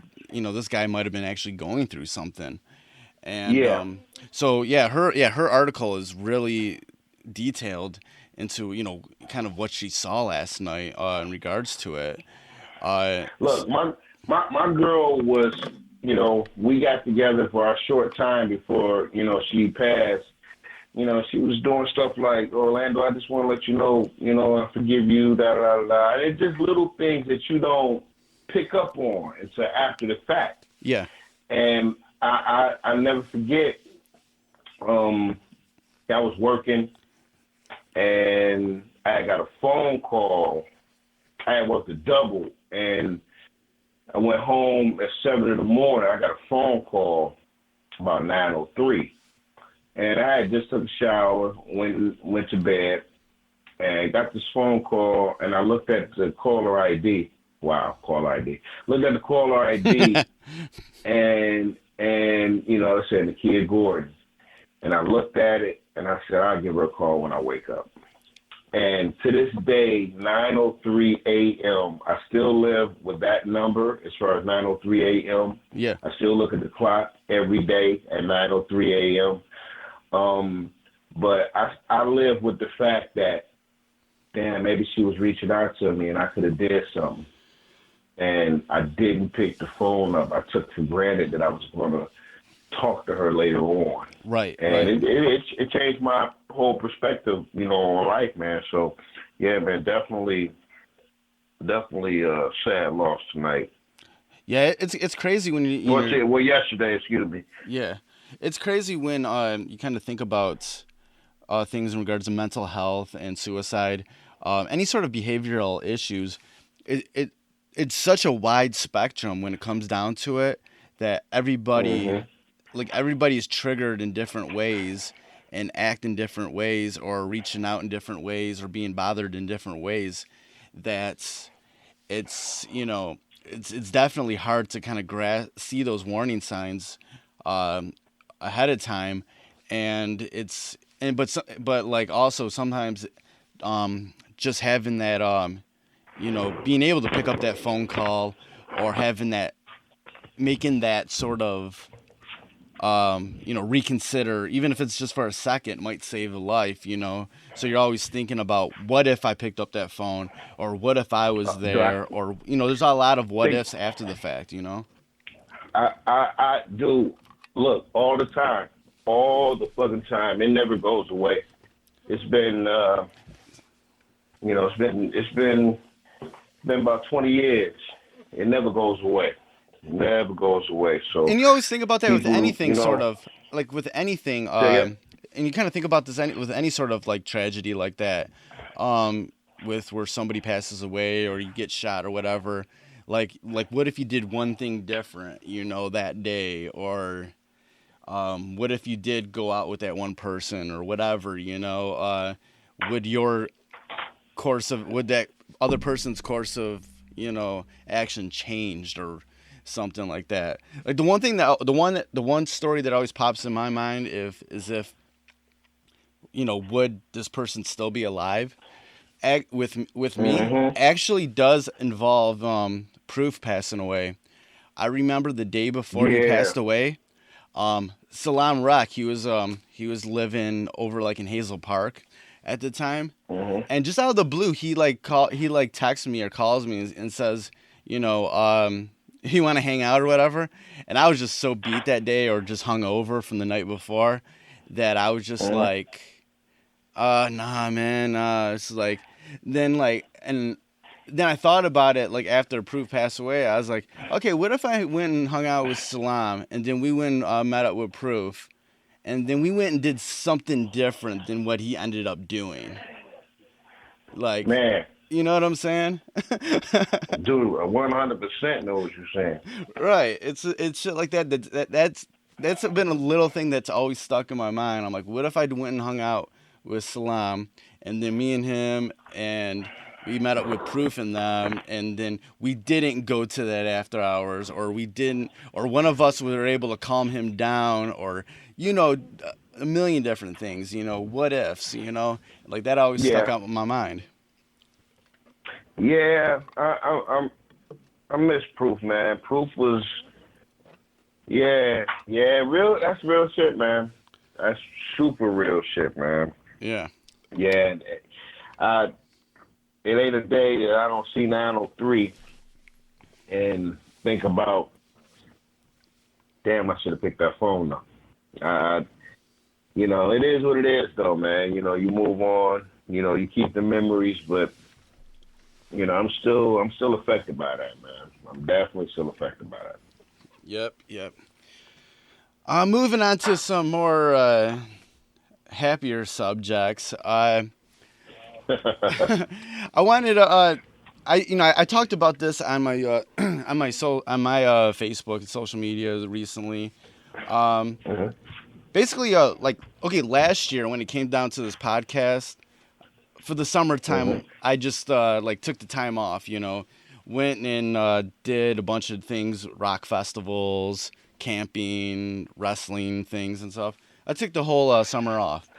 guy might have been actually going through something. And her article is really detailed into, kind of what she saw last night in regards to it. Look, my girl was, we got together for a short time before, she passed. She was doing stuff like, Orlando, I just want to let you know, I forgive you, da da da. And it's just little things that you don't pick up on until after the fact. Yeah. And I never forget, I was working and I got a phone call. I had worked a double and I went home at 7 in the morning. I got a phone call about 9:03. And I had just took a shower, went to bed, and got this phone call, and I looked at the caller ID. Wow, caller ID. Looked at the caller ID, and it said the kid Gordon. And I looked at it, and I said, I'll give her a call when I wake up. And to this day, 9:03 a.m., I still live with that number as far as 9:03 a.m. Yeah. I still look at the clock every day at 9:03 a.m. But I live with the fact that, damn, maybe she was reaching out to me and I could have did something. And I didn't pick the phone up. I took for granted that I was going to talk to her later on. Right. And it changed my whole perspective, on life, man. So, yeah, man, definitely a sad loss tonight. Yeah, it's crazy when yesterday, excuse me. Yeah. It's crazy when you kind of think about things in regards to mental health and suicide, any sort of behavioral issues. It's such a wide spectrum when it comes down to it that everybody is triggered in different ways and act in different ways or reaching out in different ways or being bothered in different ways. That it's definitely hard to kind of see those warning signs ahead of time, and but like also sometimes just having that being able to pick up that phone call or making that sort of reconsider, even if it's just for a second, might save a life, so you're always thinking about what if I picked up that phone, or what if I was there, or there's a lot of what ifs after the fact. I do. Look, all the time, all the fucking time. It never goes away. It's been, it's been about 20 years. It never goes away. It never goes away. So, and you always think about that with anything, sort of like with anything. And you kind of think about this with any sort of like tragedy like that, with where somebody passes away or you get shot or whatever. Like what if you did one thing different, that day, or what if you did go out with that one person or whatever, would that other person's course of, action changed or something like that. Like the one story that always pops in my mind is if would this person still be alive? With me, actually does involve Proof passing away. I remember the day before he passed away. Salam Rock, he was living over like in Hazel Park at the time, and just out of the blue, he texts me or calls me and says, you want to hang out or whatever, and I was just so beat that day or just hungover from the night before that I was just like, nah, man, it's like, then I thought about it, like, after Proof passed away. I was like, okay, what if I went and hung out with Salam, and then we went and met up with Proof, and then we went and did something different than what he ended up doing? Like, man, you know what I'm saying? Dude, 100% know what you're saying. Right. It's shit like that. That's been a little thing that's always stuck in my mind. I'm like, what if I went and hung out with Salam, and then me and him and we met up with Proof and them, and then we didn't go to that after hours, or one of us were able to calm him down, or a million different things. What ifs. Like that always stuck out in my mind. Yeah, I miss Proof, man. Proof was, real. That's real shit, man. That's super real shit, man. Yeah. Yeah. It ain't a day that I don't see 903 and think about, damn, I should have picked that phone up. It is what it is, though, man. You move on. You keep the memories, but I'm still affected by that, man. I'm definitely still affected by that. Yep. Moving on to some more happier subjects. I wanted to. I talked about this on my Facebook and social media recently. Basically, last year when it came down to this podcast, for the summertime, I just took the time off. Went and did a bunch of things, rock festivals, camping, wrestling things and stuff. I took the whole summer off.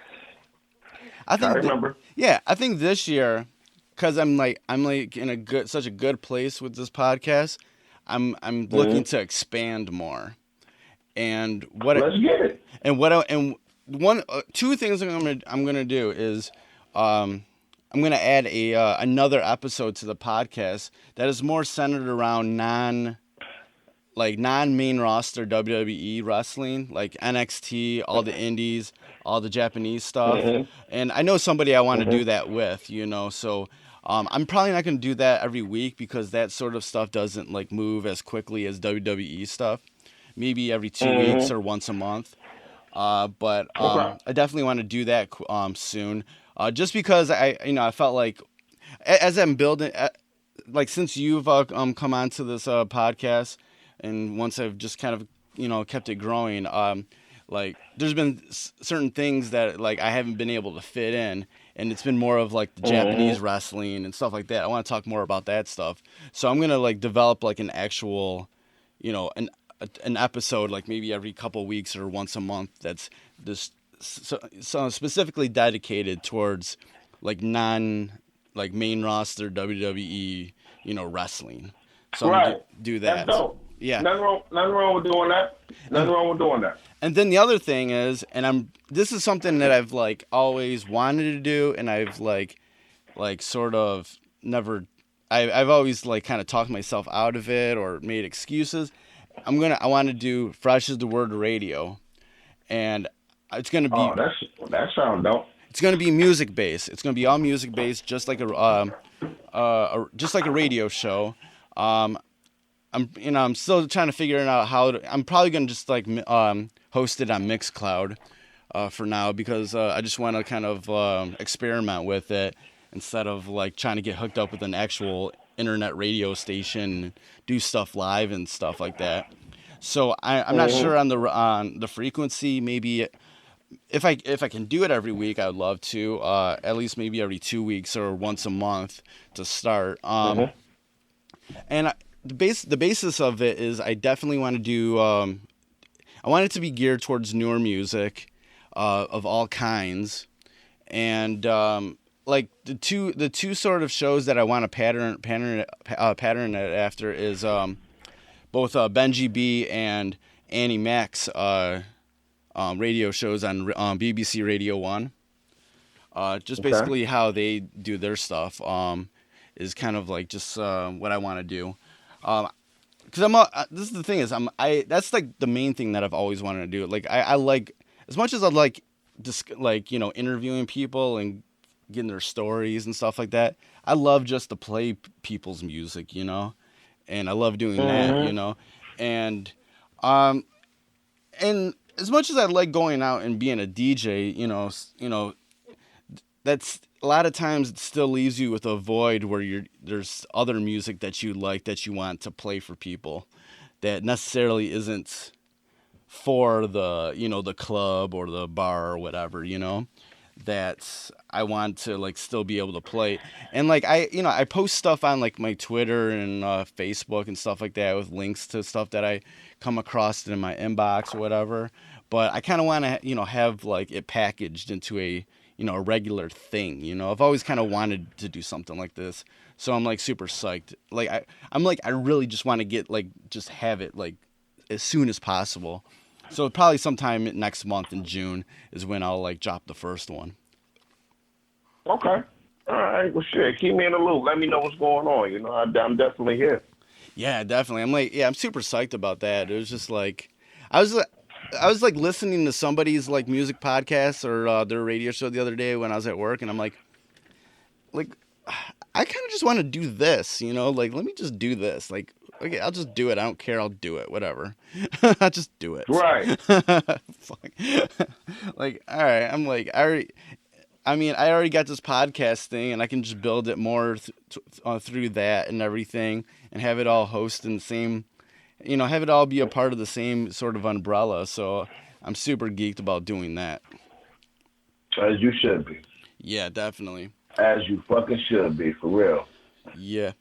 I remember. I think this year, because I'm in such a good place with this podcast, I'm looking to expand more. And let's get it. And two things I'm gonna do is I'm gonna add another episode to the podcast that is more centered around non-main roster WWE wrestling, like NXT, all the indies, all the Japanese stuff. And I know somebody I want to do that with, so I'm probably not going to do that every week because that sort of stuff doesn't move as quickly as WWE stuff. Maybe every 2 weeks or once a month. But I definitely want to do that soon. Just because I felt like as I'm building, since you've come onto this podcast, and once I've just kind of kept it growing, there's been certain things that I haven't been able to fit in, and it's been more of the Japanese wrestling and stuff like that. I want to talk more about that stuff. So I'm gonna develop an actual, an episode maybe every couple weeks or once a month that's just so specifically dedicated towards main roster WWE wrestling. So I'm gonna do that. That's dope. Yeah. Nothing wrong with doing that. Nothing wrong with doing that. And then the other thing is, this is something that I've always wanted to do, and I've sort of never, I've always kind of talked myself out of it or made excuses. I want to do Fresh is the Word radio, and it's gonna be. Oh, that sounds dope. It's gonna be music based. It's gonna be all music based, just like a radio show. I'm still trying to figure out how to. I'm probably gonna just host it on Mixcloud for now because I just want to kind of experiment with it instead of trying to get hooked up with an actual internet radio station, do stuff live and stuff like that. So I'm not sure on the frequency. Maybe if I can do it every week, I would love to. At least maybe every 2 weeks or once a month to start. And the basis of it is I definitely want to do. I want it to be geared towards newer music, of all kinds, and the two sort of shows that I want to pattern it after is both Benji B and Annie Mac's radio shows on BBC Radio 1. Basically how they do their stuff is kind of just what I want to do. Because this is the thing is that's the main thing that I've always wanted to do. I like, as much as I like just interviewing people and getting their stories and stuff like that, I love just to play people's music, and I love doing that, and as much as I like going out and being a DJ, that's a lot of times it still leaves you with a void where there's other music that you like that you want to play for people that necessarily isn't for the the club or the bar or whatever, that I want to like still be able to play. And like I post stuff on like my Twitter and Facebook and stuff like that with links to stuff that I come across in my inbox or whatever. But I kind of want to have like it packaged into a a regular thing. I've always kind of wanted to do something like this, so I'm like super psyched. Like I really just want to get like just have it like as soon as possible. So probably sometime next month in June is when I'll like drop the first one. Okay. All right. Well, shit. Keep me in the loop. Let me know what's going on. I'm definitely here. Yeah, definitely. I'm super psyched about that. It was just like, I was like listening to somebody's like music podcast or their radio show the other day when I was at work, and I'm like, I kind of just want to do this, like let me just do this. Like, okay, I'll just do it. I don't care. I'll do it. Whatever. I'll just do it. Right. Fuck. Like, all right. I'm like, I already got this podcast thing, and I can just build it more through that and everything, and have it all host in the same, have it all be a part of the same sort of umbrella. So I'm super geeked about doing that. As you should be. Yeah, definitely. As you fucking should be, for real. Yeah.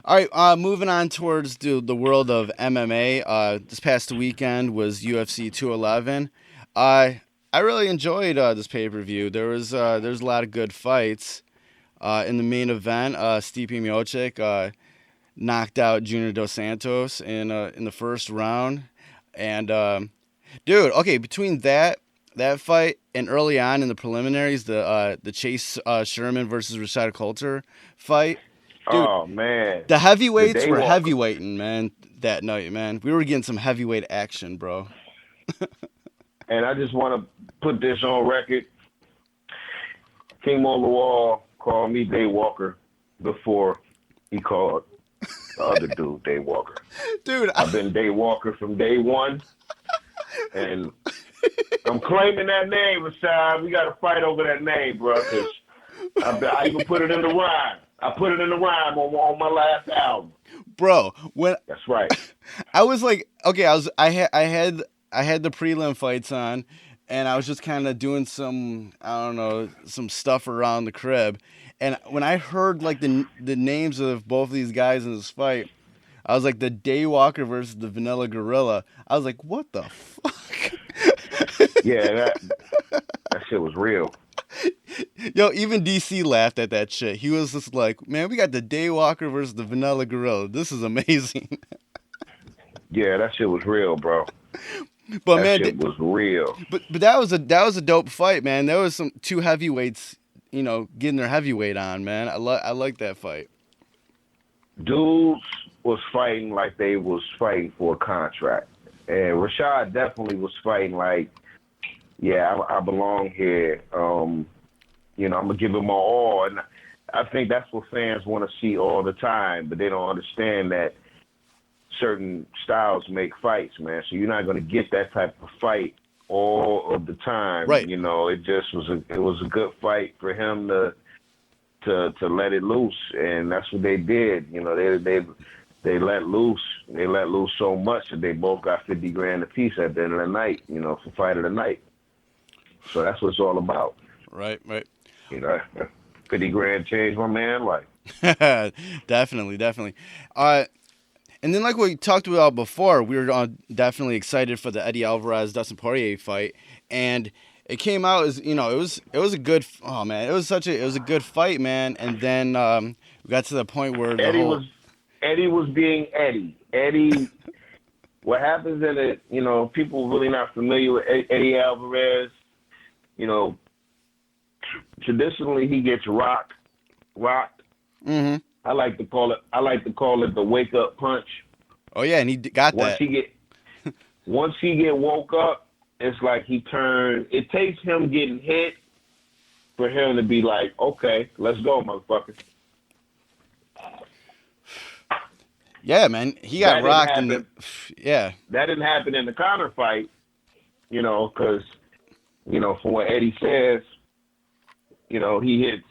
All right, moving on towards the world of MMA. This past weekend was UFC 211. I really enjoyed this pay-per-view. There was a lot of good fights. In the main event, Stipe Miocic knocked out Junior Dos Santos in the first round. And dude, okay, between that fight and early on in the preliminaries, the Chase Sherman versus Rashad Coulter fight. Dude, oh man, the heavyweights were heavyweighting, man, that night, man. We were getting some heavyweight action, bro. And I just want to put this on record. King on the Wall called me Daywalker before he called the other dude Daywalker. Dude, I've been Daywalker from day one, and I'm claiming that name, Rashad. We got to fight over that name, bro. Cause I even put it in the rhyme. I put it in the rhyme on my last album. Bro, when that's right. I was like, okay, I had the prelim fights on, and I was just kind of doing some stuff around the crib, and when I heard like the names of both of these guys in this fight, I was like, the Daywalker versus the Vanilla Gorilla. I was like, what the fuck? Yeah, that shit was real. Yo, even DC laughed at that shit. He was just like, man, we got the Daywalker versus the Vanilla Gorilla. This is amazing. Yeah, that shit was real, bro. But that man, shit was real. But that was a dope fight, man. There was some two heavyweights, getting their heavyweight on, man. I like that fight. Dudes was fighting like they was fighting for a contract. And Rashad definitely was fighting like, yeah, I belong here. I'm going to give it my all. And I think that's what fans want to see all the time, but they don't understand that certain styles make fights, man. So you're not going to get that type of fight all of the time. Right. It just was a good fight for him to let it loose. And that's what they did. They let loose. They let loose so much that they both got $50,000 apiece at the end of the night, for fight of the night. So that's what it's all about. Right. $50,000 changed my man's life. Definitely. And then like we talked about before, we were definitely excited for the Eddie Alvarez Dustin Poirier fight, and it came out as it was a good. Oh man, it was a good fight, man. And then we got to the point where Eddie was being Eddie. Eddie, what happens in it? People really not familiar with Eddie Alvarez. Traditionally he gets rocked. Mm-hmm. I like to call it the wake up punch. Oh yeah, and he got that. Once he get woke up, it's like he turned. It takes him getting hit for him to be like, okay, let's go, motherfucker. Yeah, man, he got rocked in the. Yeah, that didn't happen in the Conor fight, because from what Eddie says, he hits,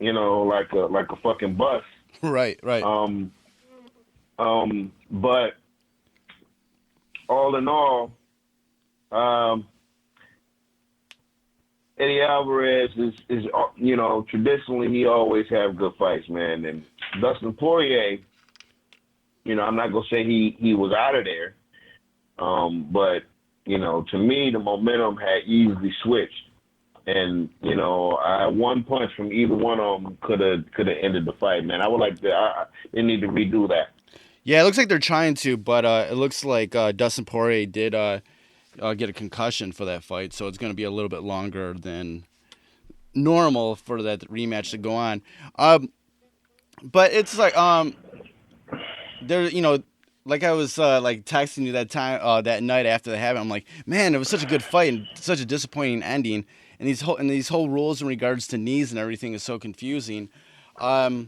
like a fucking bus. Right. But all in all, Eddie Alvarez is traditionally he always have good fights, man. And Dustin Poirier, I'm not gonna say he was out of there, but to me the momentum had easily switched, and one punch from either one of them could have ended the fight, man. I would like to. They need to redo that. Yeah, it looks like they're trying to, but it looks like Dustin Poirier did get a concussion for that fight, so it's going to be a little bit longer than normal for that rematch to go on. But it's like there, like I was like texting you that time that night after the happened. I'm like, man, it was such a good fight and such a disappointing ending, and these whole rules in regards to knees and everything is so confusing. But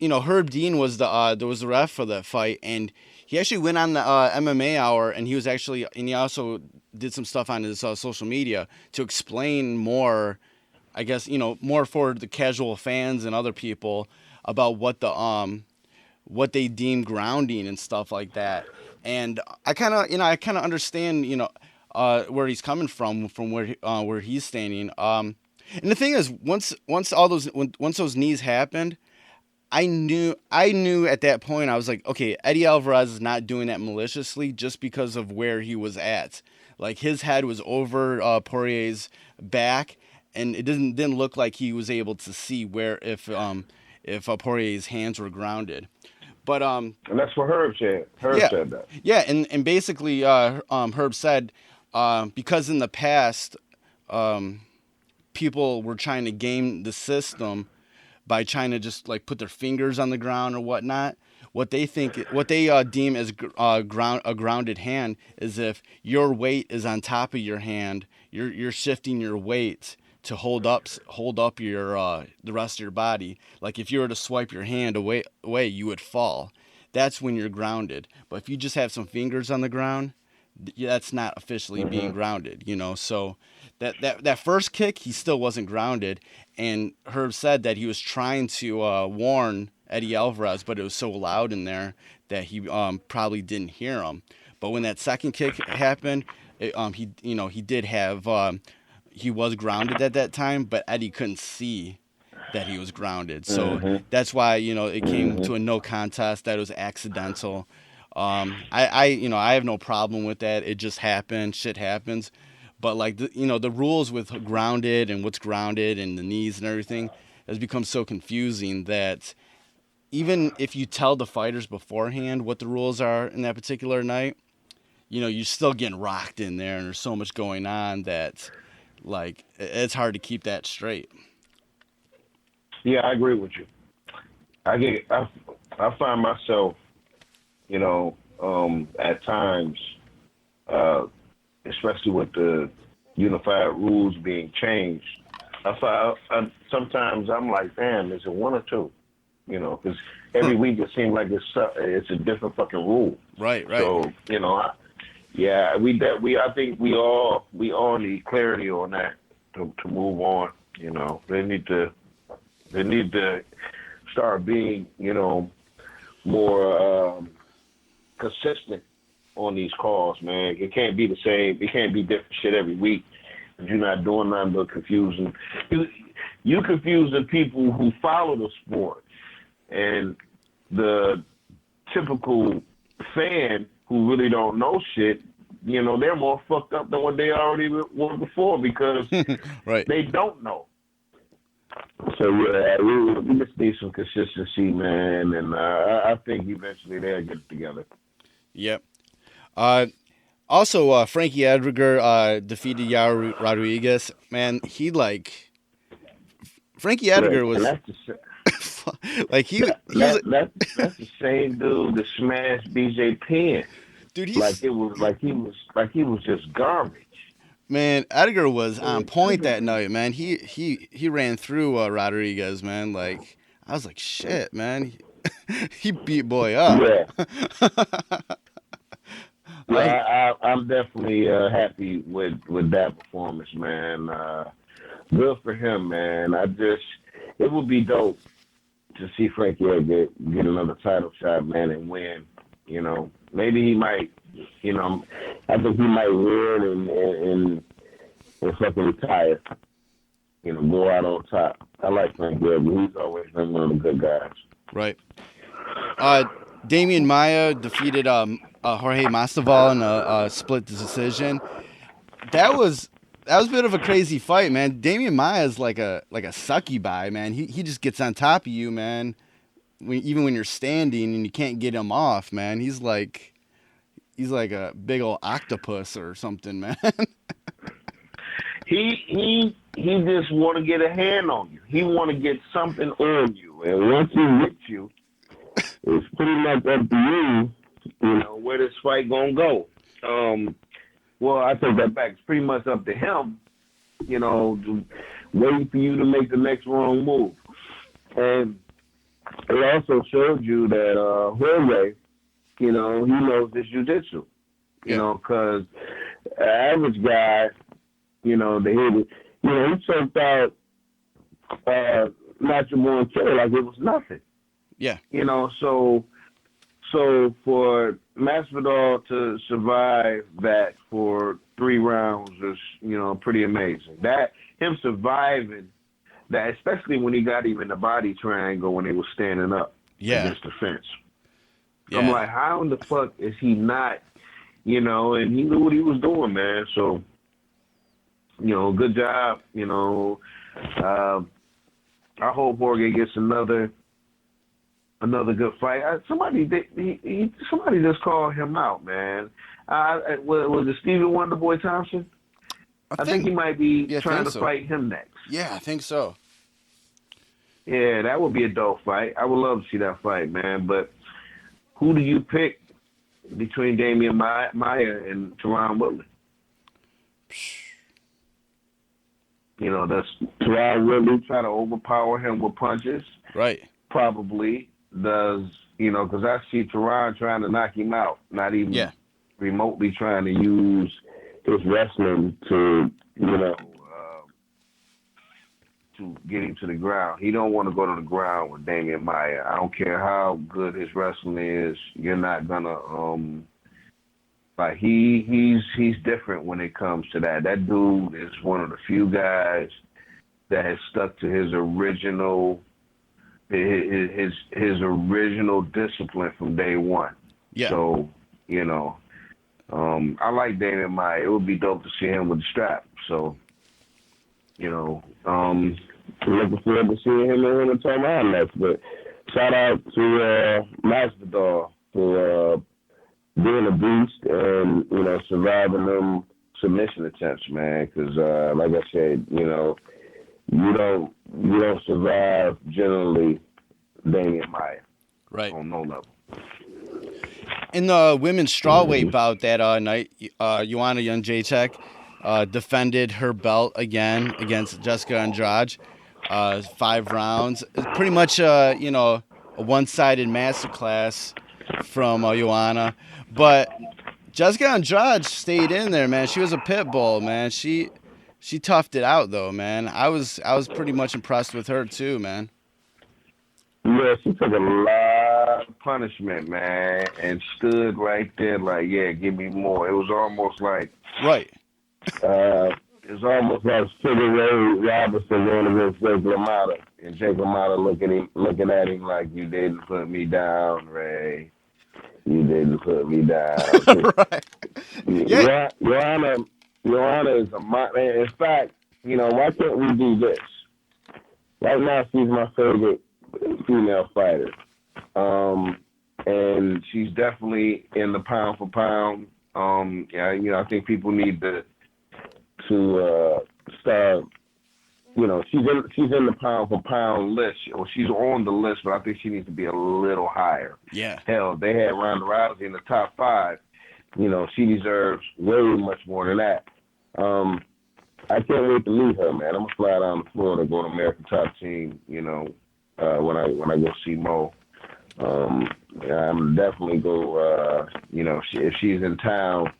Herb Dean was the ref for that fight, and he actually went on the MMA Hour, and he also did some stuff on his social media to explain more, I guess, more for the casual fans and other people about what they deem grounding and stuff like that. And I kind of understand, where he's coming from where he's standing. And the thing is, once those knees happened, I knew at that point, I was like, okay, Eddie Alvarez is not doing that maliciously just because of where he was at. Like, his head was over Poirier's back, and it didn't look like he was able to see where if Poirier's hands were grounded. But and that's what Herb said. Herb said that. Yeah, and basically Herb said because in the past people were trying to game the system by trying to just like put their fingers on the ground or whatnot. What they deem as a grounded hand is if your weight is on top of your hand, you're shifting your weight to hold up your the rest of your body. Like if you were to swipe your hand away, you would fall. That's when you're grounded. But if you just have some fingers on the ground, that's not officially being grounded. So that first kick, he still wasn't grounded. And Herb said that he was trying to warn Eddie Alvarez, but it was so loud in there that he probably didn't hear him. But when that second kick happened, he did have he was grounded at that time, but Eddie couldn't see that he was grounded. So that's why it came to a no contest. That it was accidental. I have no problem with that. It just happened. Shit happens. But like the rules with grounded and what's grounded and the knees and everything has become so confusing that even if you tell the fighters beforehand what the rules are in that particular night, you're still getting rocked in there, and there's so much going on that like it's hard to keep that straight. Yeah, I agree with you. I find myself, at times, especially with the unified rules being changed, sometimes I'm like, damn, is it one or two? Because every week it seems like it's a different fucking rule. Right. So I think we all need clarity on that to move on. They need to start being more consistent on these calls, man. It can't be the same. It can't be different shit every week. You're not doing nothing but confusing. You confusing people who follow the sport, and the typical fan who really don't know shit. They're more fucked up than what they already were before because right. They don't know. So we just need some consistency, man, and I think eventually they'll get it together. Yep. Also, Frankie Edgar defeated Yair Rodriguez. Man, Frankie Edgar was like that's the same dude that smashed BJ Penn. Dude, he was just garbage. Man, Edgar was on point that night, man. He ran through Rodriguez, man. Like I was like, shit, man. He beat boy up. Yeah. I'm definitely happy with that performance, man. Good for him, man. It would be dope to see Frankie Edgar get another title shot, man, and win. Maybe he might. I think he might win or fucking retire. Go out on top. I like Frank Gilbert. He's always been one of the good guys. Right. Damian Maia defeated Jorge Masvidal in a split decision. That was a bit of a crazy fight, man. Damian Maia is like a succubi, man. He just gets on top of you, man. Even when you're standing and you can't get him off, man. He's like a big old octopus or something, man. He just want to get a hand on you. He want to get something on you, and once he gets you, it's pretty much up to you. Where this fight gonna go. Well, I take that back. It's pretty much up to him. Waiting for you to make the next wrong move, and it also showed you that Jorge, he knows this jiu-jitsu. Because average guy. He choked out Nacho Montoya like it was nothing. Yeah. So for Masvidal to survive that for 3 rounds is, pretty amazing. That him surviving that, especially when he got even the body triangle when they were standing up against the fence. Yeah. I'm like, how in the fuck is he not, and he knew what he was doing, man. So, good job. I hope Jorge gets another good fight. Somebody just called him out, man. Was it Stephen Wonderboy Thompson? I think he might be trying to fight him next. Yeah, I think so. Yeah, that would be a dope fight. I would love to see that fight, man. But who do you pick between Damian Maia and Teron Woodley? Does Teron Woodley try to overpower him with punches? Right. Probably. Does, because I see Teron trying to knock him out, not even remotely trying to use his wrestling to, to get him to the ground. He don't want to go to the ground with Damian Maia. I don't care how good his wrestling is. You're not gonna like he's different when it comes to that. That dude is one of the few guys that has stuck to his original original discipline from day one. Yeah. So, I like Damian Maia. It would be dope to see him with the strap. So, looking forward to seeing him and Tom Allen next. But shout out to Masvidal for being a beast and, surviving them submission attempts, man. Because, like I said, you don't survive generally Damian Maia. Right. On no level. In the women's strawweight bout that night, Joanna Jędrzejczyk defended her belt again against Jessica Andrade. 5 rounds. It's pretty much a one-sided masterclass from Joanna. But Jessica Andrade stayed in there, man. She was a pit bull, man. She toughed it out though, man. I was pretty much impressed with her too, man. Yeah, she took a lot of punishment, man, and stood right there like, yeah, give me more. It was almost like right. It's almost like Sugar Ray Robinson going against Jake LaMotta, and Jake LaMotta looking at him like, you didn't put me down, Ray. You didn't put me down. Right. Yeah. Joanna is a man. In fact, why can't we do this? Right now, she's my favorite female fighter. And she's definitely in the pound for pound. I think people need to start. She's in the pound for pound list, or she's on the list, but I think she needs to be a little higher. Yeah. Hell, they had Ronda Rousey in the top 5. She deserves way much more than that. I can't wait to meet her, man. I'm gonna fly down to Florida, go to American Top Team. When I go see Mo. I'm definitely go. If she's in town,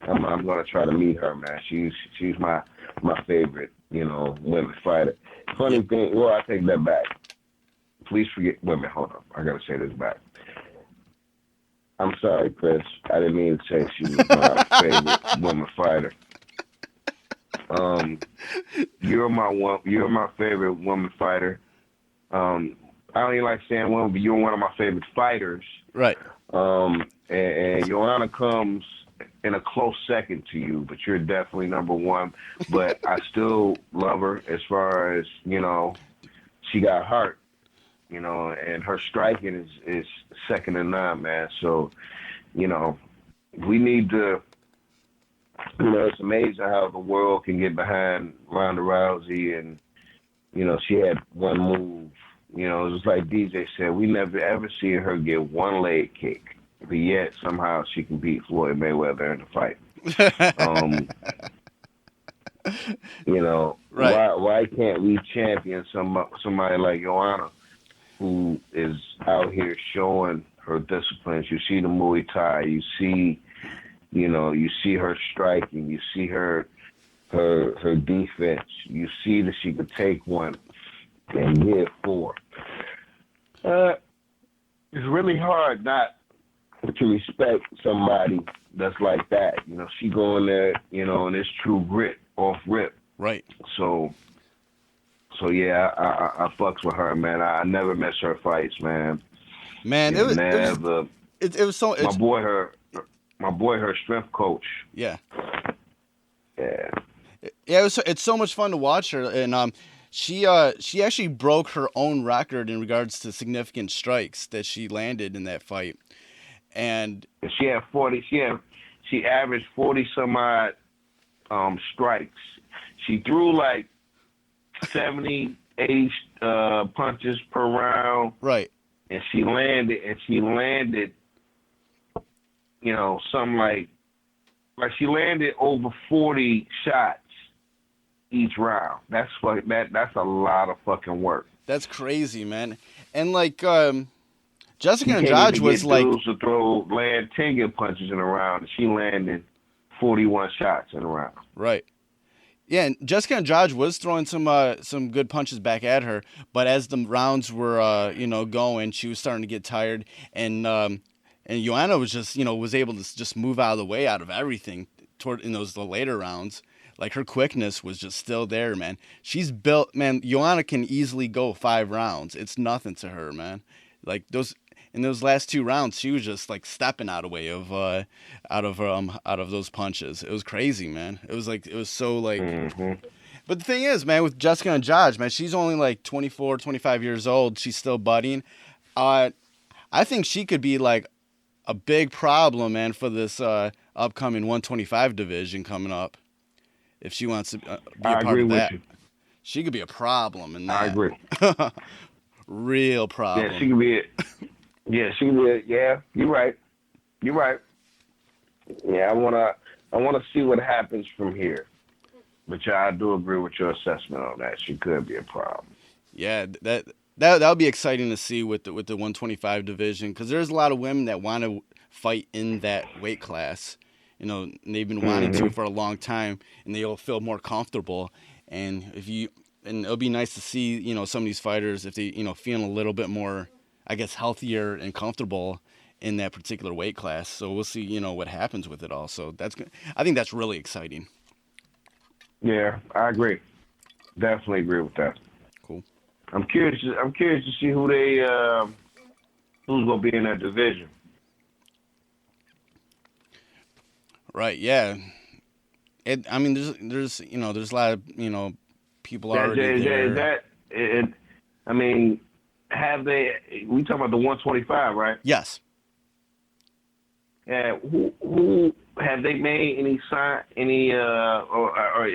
I'm gonna try to meet her, man. She's my favorite, women fighter. Funny thing, well, I take that back. Please forget women. Hold on, I gotta say this back. I'm sorry, Chris. I didn't mean to say she was my favorite woman fighter. You're my favorite woman fighter. I don't even like saying woman, but you're one of my favorite fighters. Right. And Joanna comes in a close second to you, but you're definitely number one. But I still love her as far as, she got heart, and her striking is second to none, man. So, we need to, it's amazing how the world can get behind Ronda Rousey, and, she had one move. It's like DJ said, we never ever see her get one leg kick, but yet somehow she can beat Floyd Mayweather in the fight. Right. Why can't we champion somebody like Joanna, who is out here showing her disciplines? You see the Muay Thai, you see her striking, you see her defense, you see that she could take one and give four. It's really hard not to respect somebody that's like that. She going there, and it's true grit off rip. Right. So yeah, I fucks with her, man. I never miss her fights, man. Man, it was so. My boy, her strength coach. Yeah. Yeah. Yeah, it's so much fun to watch her, and she actually broke her own record in regards to significant strikes that she landed in that fight, and she had 40. She averaged 40 some odd strikes. She threw like 70, 80 punches per round. Right. And she landed, something like she landed over 40 shots each round. That's a lot of fucking work. That's crazy, man. And like Jessica Andrade was like to land 10 punches in a round, and she landed 41 shots in a round. Right. Yeah, and Jessica Andrade was throwing some good punches back at her, but as the rounds were going, she was starting to get tired, and Joanna was just was able to just move out of the way out of everything in the later rounds. Like, her quickness was just still there, man. She's built, man. Joanna can easily go 5 rounds. It's nothing to her, man. Like, in those last 2 rounds, she was just like stepping out of the way of out of those punches. It was crazy, man. It was so like. Mm-hmm. But the thing is, man, with Jessica Andrade, man, she's only like 24, 25 years old. She's still budding. I think she could be like a big problem, man, for this upcoming 125 division coming up. If she wants to be a part of that, she could be a problem in that. I agree. Real problem. Yeah, she could be it. Yeah, she could be it. Yeah, you're right. Yeah, I wanna see what happens from here. But yeah, I do agree with your assessment on that. She could be a problem. Yeah, that'll be exciting to see with the 125 division, because there's a lot of women that want to fight in that weight class. They've been wanting to for a long time, and they'll feel more comfortable. And it'll be nice to see, some of these fighters, if they, feeling a little bit more, I guess, healthier and comfortable in that particular weight class. So we'll see, what happens with it all. So I think that's really exciting. Yeah, I agree. Definitely agree with that. Cool. I'm curious to see who's gonna be in that division. Right. Yeah. There's a lot of people already there. Have they? We talking about the 125, right? Yes. Yeah. Who have they made any sign? Or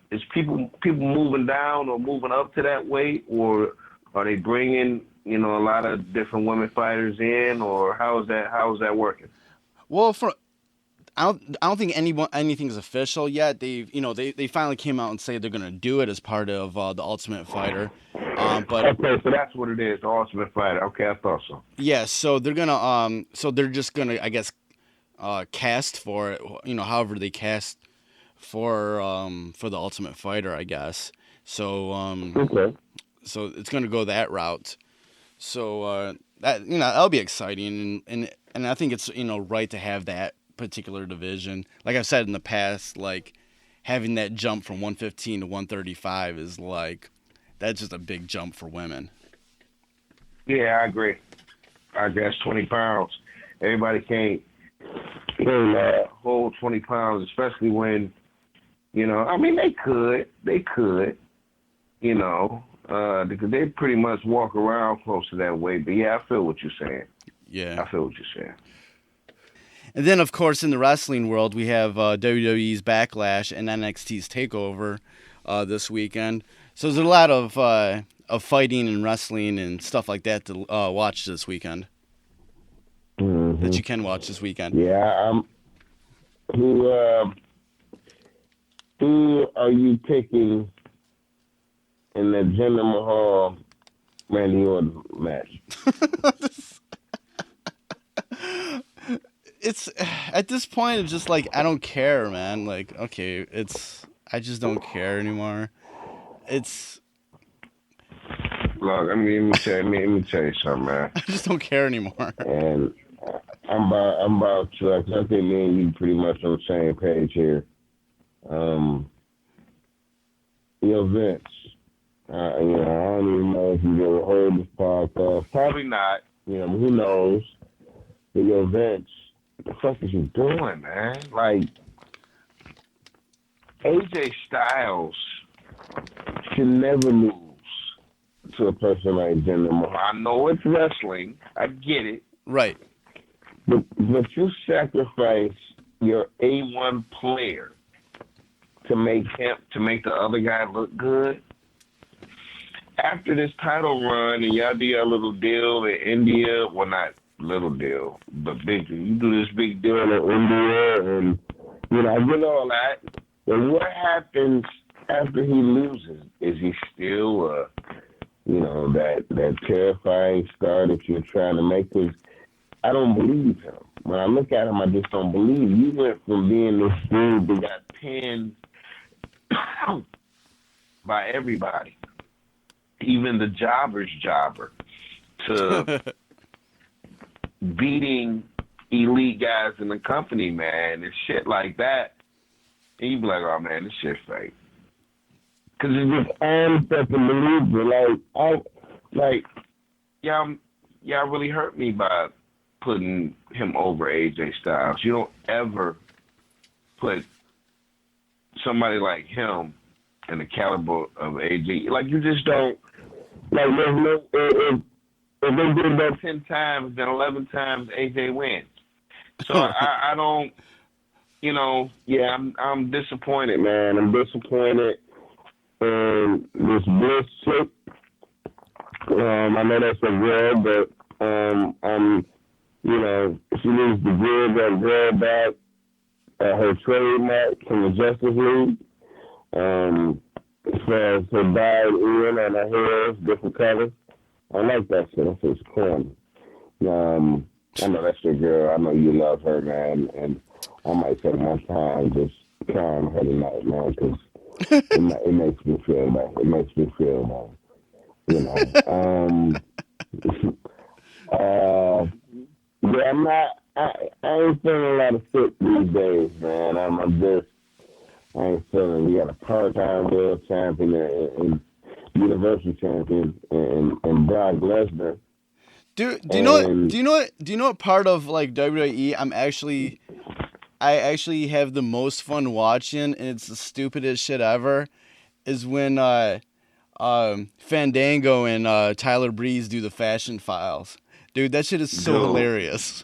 is people moving down or moving up to that weight, or are they bringing a lot of different women fighters in, or how is that working? Well, I don't think anything's official yet. They finally came out and say they're gonna do it as part of the Ultimate Fighter. But okay, so that's what it is, the Ultimate Fighter. Okay, I thought so. Yeah, so they're gonna they're just gonna, I guess, cast for it. However they cast for the Ultimate Fighter, I guess. So okay. So it's gonna go that route. So that'll be exciting, and I think it's right to have that particular division. Like I've said in the past, like having that jump from 115 to 135 is like, that's just a big jump for women. Yeah, I agree. I guess 20 pounds. Everybody can't hold 20 pounds, especially when, I mean, they could, because they pretty much walk around close to that weight. But yeah, I feel what you're saying. Yeah. I feel what you're saying. And then, of course, in the wrestling world, we have WWE's Backlash and NXT's TakeOver this weekend. So there's a lot of fighting and wrestling and stuff like that to watch this weekend. Mm-hmm. That you can watch this weekend. Yeah. Who are you picking in the Jinder Mahal Randy Orton match? It's at this point, it's just like, I don't care, man. Like, okay, I just don't care anymore. Look, let me tell you something, man. I just don't care anymore. And I'm about to. I think me and you pretty much on the same page here. Vince. I don't even know if you've ever heard this podcast. Probably not. Who knows? But Vince, what the fuck is you doing, man? Like, AJ Styles should never lose to a person like Jinder Mahal. I know it's wrestling. I get it. Right. But you sacrifice your A1 player to make the other guy look good. After this title run and y'all do your little deal in India, well, not little deal, but big deal. You do this big deal in India, and I get all that. But what happens after he loses? Is he still, that terrifying star that you're trying to make? Because I don't believe him. When I look at him, I just don't believe. You went from being this dude that got pinned by everybody, even the jobber's jobber, to beating elite guys in the company, man, and shit like that. And you be like, oh, man, this shit's fake. Because it's just unfucking believable. Y'all really hurt me by putting him over AJ Styles. You don't ever put somebody like him in the caliber of AJ. Like, you just don't. Like, there's no. If they did that 10 times, then 11 times AJ wins. So I don't. I'm disappointed, man. I'm disappointed in this Bliss chick. I know that's a girl, but she needs to give that girl back her trademark from the Justice League. As far as her dyed earring and her hair, different colors. I like that shit. That shit's corny. I know that's your girl. I know you love her, man. And I might take my time just trying her tonight, man, because it makes me feel bad. It makes me feel bad. Yeah, I'm not. I ain't feeling a lot of fit these days, man. I ain't feeling. We got a part-time world champion and Universal champion and Brock Lesnar. Do you know what part of like WWE I actually have the most fun watching, and it's the stupidest shit ever, is when Fandango and Tyler Breeze do the Fashion Files. Dude, that shit is so hilarious.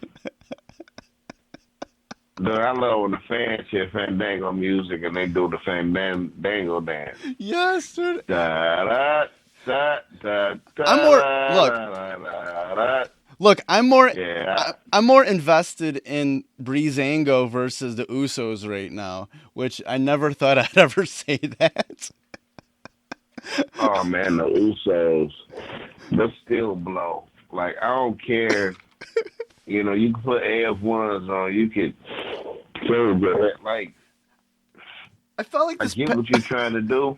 Dude, I love when the fans hear Fandango music and they do the Fandango dance. Yes, dude. Da, da, da, da, I'm more invested in Breezango versus the Usos right now, which I never thought I'd ever say that. Oh man, the Usos, they still blow. Like, I don't care. You can put AF1s on. You could change it. Like, I felt like this. I get what you're trying to do.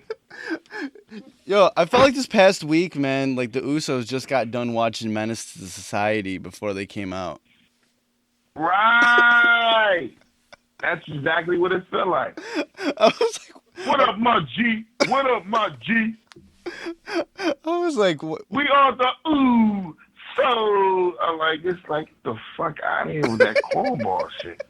Yo, I felt like this past week, man, like the Usos just got done watching Menace to the Society before they came out. Right. That's exactly what it felt like. I was like, what up, my G? What up, my G? I was like, what? We are the ooh. So I'm like, it's like the fuck out of here with that cornball shit.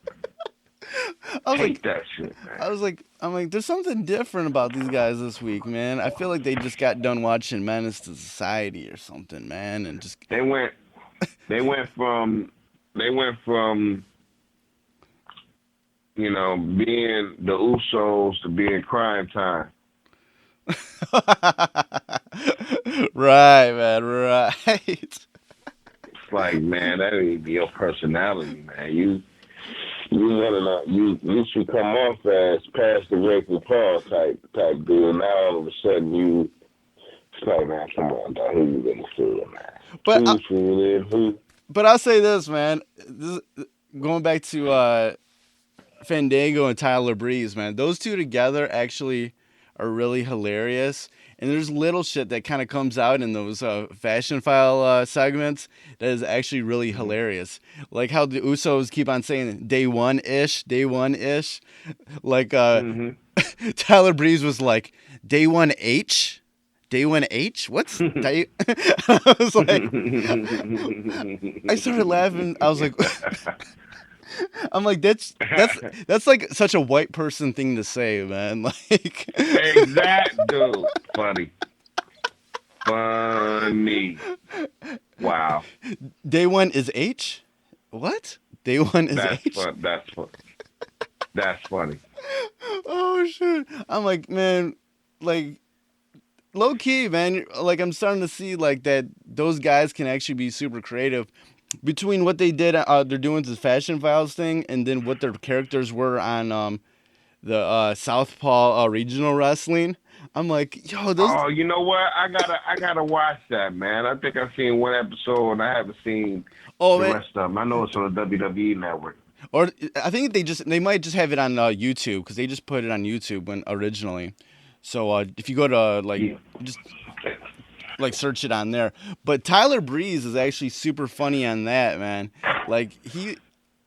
I hate that shit, man. I'm like, there's something different about these guys this week, man. I feel like they just got done watching Menace to Society or something, man, and just they went from you know, being the Usos to being Crime Time. Right, man, right. It's like, man, that ain't your personality, man. You should come off as past the Rick Paul type dude. Now all of a sudden it's like, man, come on, dog. Who you gonna feel, man? But I'll say this, man. Going back to Fandango and Tyler Breeze, man. Those two together actually are really hilarious. And there's little shit that kind of comes out in those Fashion File segments that is actually really hilarious. Like how the Usos keep on saying day one-ish. Like Tyler Breeze was like, day 1H? Day 1H? What's day? I was like, I started laughing. I was like, I'm like, that's like such a white person thing to say, man. Like, exact dude. Funny. Wow. Day one is H? What? Day one is H? That's funny. Oh shit. I'm like, man, like low key, man, like I'm starting to see like that those guys can actually be super creative. Between what they did, they're doing the Fashion Files thing, and then what their characters were on the Southpaw regional wrestling. I'm like, yo, those. Oh, you know what? I gotta watch that, man. I think I've seen one episode, and I haven't seen the rest of them. I know it's on the WWE Network. Or I think they might just have it on YouTube because they just put it on YouTube when originally. So if you go to just. Like search it on there, but Tyler Breeze is actually super funny on that, man. Like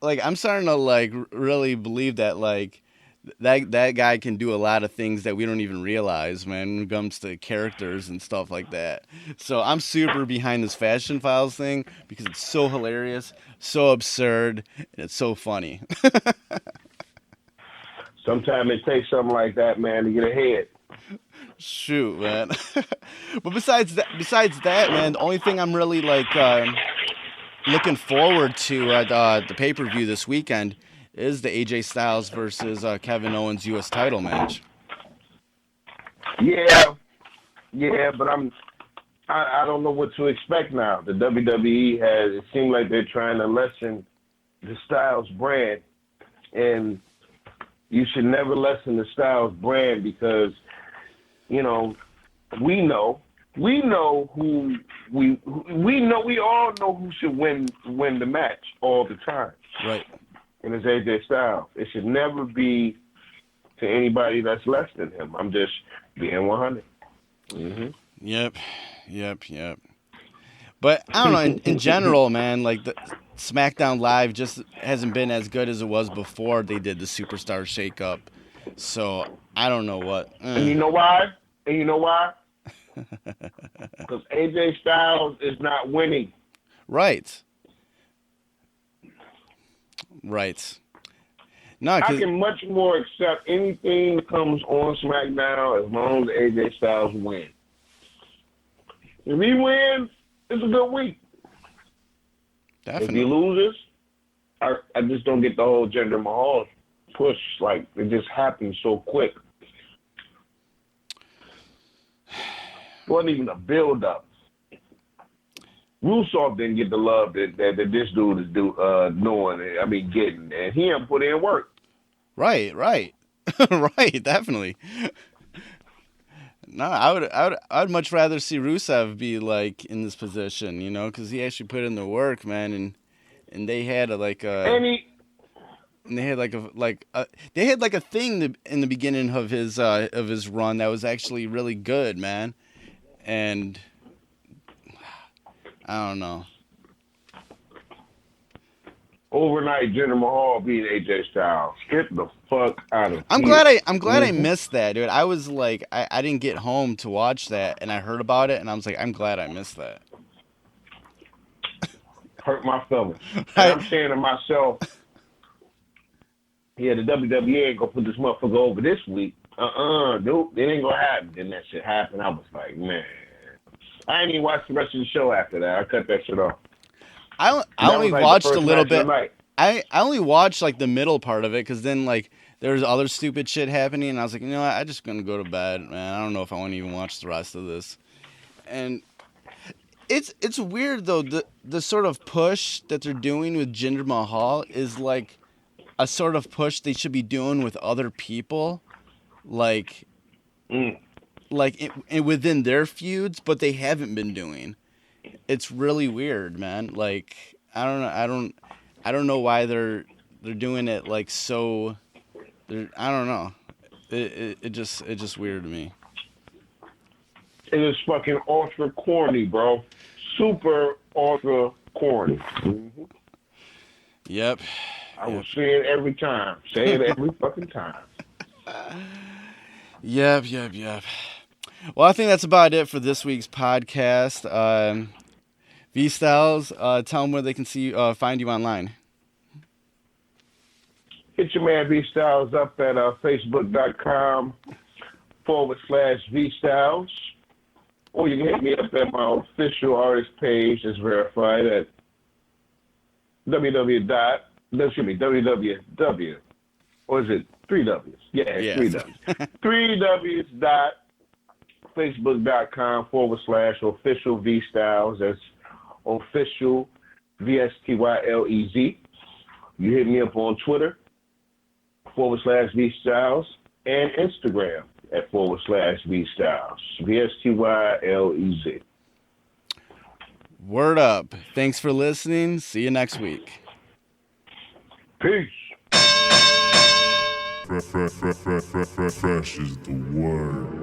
I'm starting to like really believe that like that guy can do a lot of things that we don't even realize, man, when it comes to characters and stuff like that. So I'm super behind this Fashion Files thing because it's so hilarious, so absurd, and it's so funny. Sometimes it takes something like that, man, to get ahead. Shoot, man. But besides that, man, the only thing I'm really like looking forward to at the pay-per-view this weekend is the AJ Styles versus Kevin Owens U.S. title match. Yeah, but I don't know what to expect now. The WWE it seems like they're trying to lessen the Styles brand, and you should never lessen the Styles brand because, you know, we all know who should win the match all the time. Right. And it's AJ Styles. It should never be to anybody that's less than him. I'm just being 100. Mm-hmm. Yep. But I don't know. In general, man, like the SmackDown Live just hasn't been as good as it was before they did the Superstar Shakeup. So I don't know what. And you know why? Because AJ Styles is not winning. Right. No, I can much more accept anything that comes on SmackDown as long as AJ Styles wins. If he wins, it's a good week. Definitely. If he loses, I just don't get the whole Jinder Mahal push. Like, it just happens so quick. It wasn't even a build-up. Rusev didn't get the love that this dude is getting, and he ain't put in work. Right, right, definitely. No, I would much rather see Rusev be like in this position, you know, because he actually put in the work, man, and they had a thing in the beginning of his run that was actually really good, man, and I don't know. overnight Jinder Mahal beating AJ Styles. Get the fuck out of I'm here. glad I missed that, dude. I was like, I didn't get home to watch that, and I heard about it, and I was like, I'm glad I missed that. Hurt my feelings. And I'm saying to myself, yeah, the WWE ain't gonna put this motherfucker over this week. Dude, it ain't gonna happen. Then that shit happened. I was like, man, I ain't even watched the rest of the show after that. I cut that shit off. I only watched a little bit. I only watched like the middle part of it because then like there was other stupid shit happening, and I was like, you know what, I'm just gonna go to bed, man. I don't know if I want to even watch the rest of this. And it's weird though. The sort of push that they're doing with Jinder Mahal is like a sort of push they should be doing with other people, like within their feuds, but they haven't been doing. It's really weird, man. Like I don't know why they're doing it like so. I don't know. It's just weird to me. It is fucking ultra corny, bro. Super ultra corny. Mm-hmm. Yep. I will say it every time. Say it every fucking time. Yep. Well, I think that's about it for this week's podcast. Vstylez, tell them where they can find you online. Hit your man Vstylez up at facebook.com/Vstylez. Or you can hit me up at my official artist page that's verified at www. Or is it 3 W's? Yeah, it's 3 W's. 3 W's facebook.com/official Vstylez. That's official Vstylez. You hit me up on Twitter /Vstylez and Instagram at /Vstylez. Vstylez. Word up. Thanks for listening. See you next week. Peace. Fresh is the word.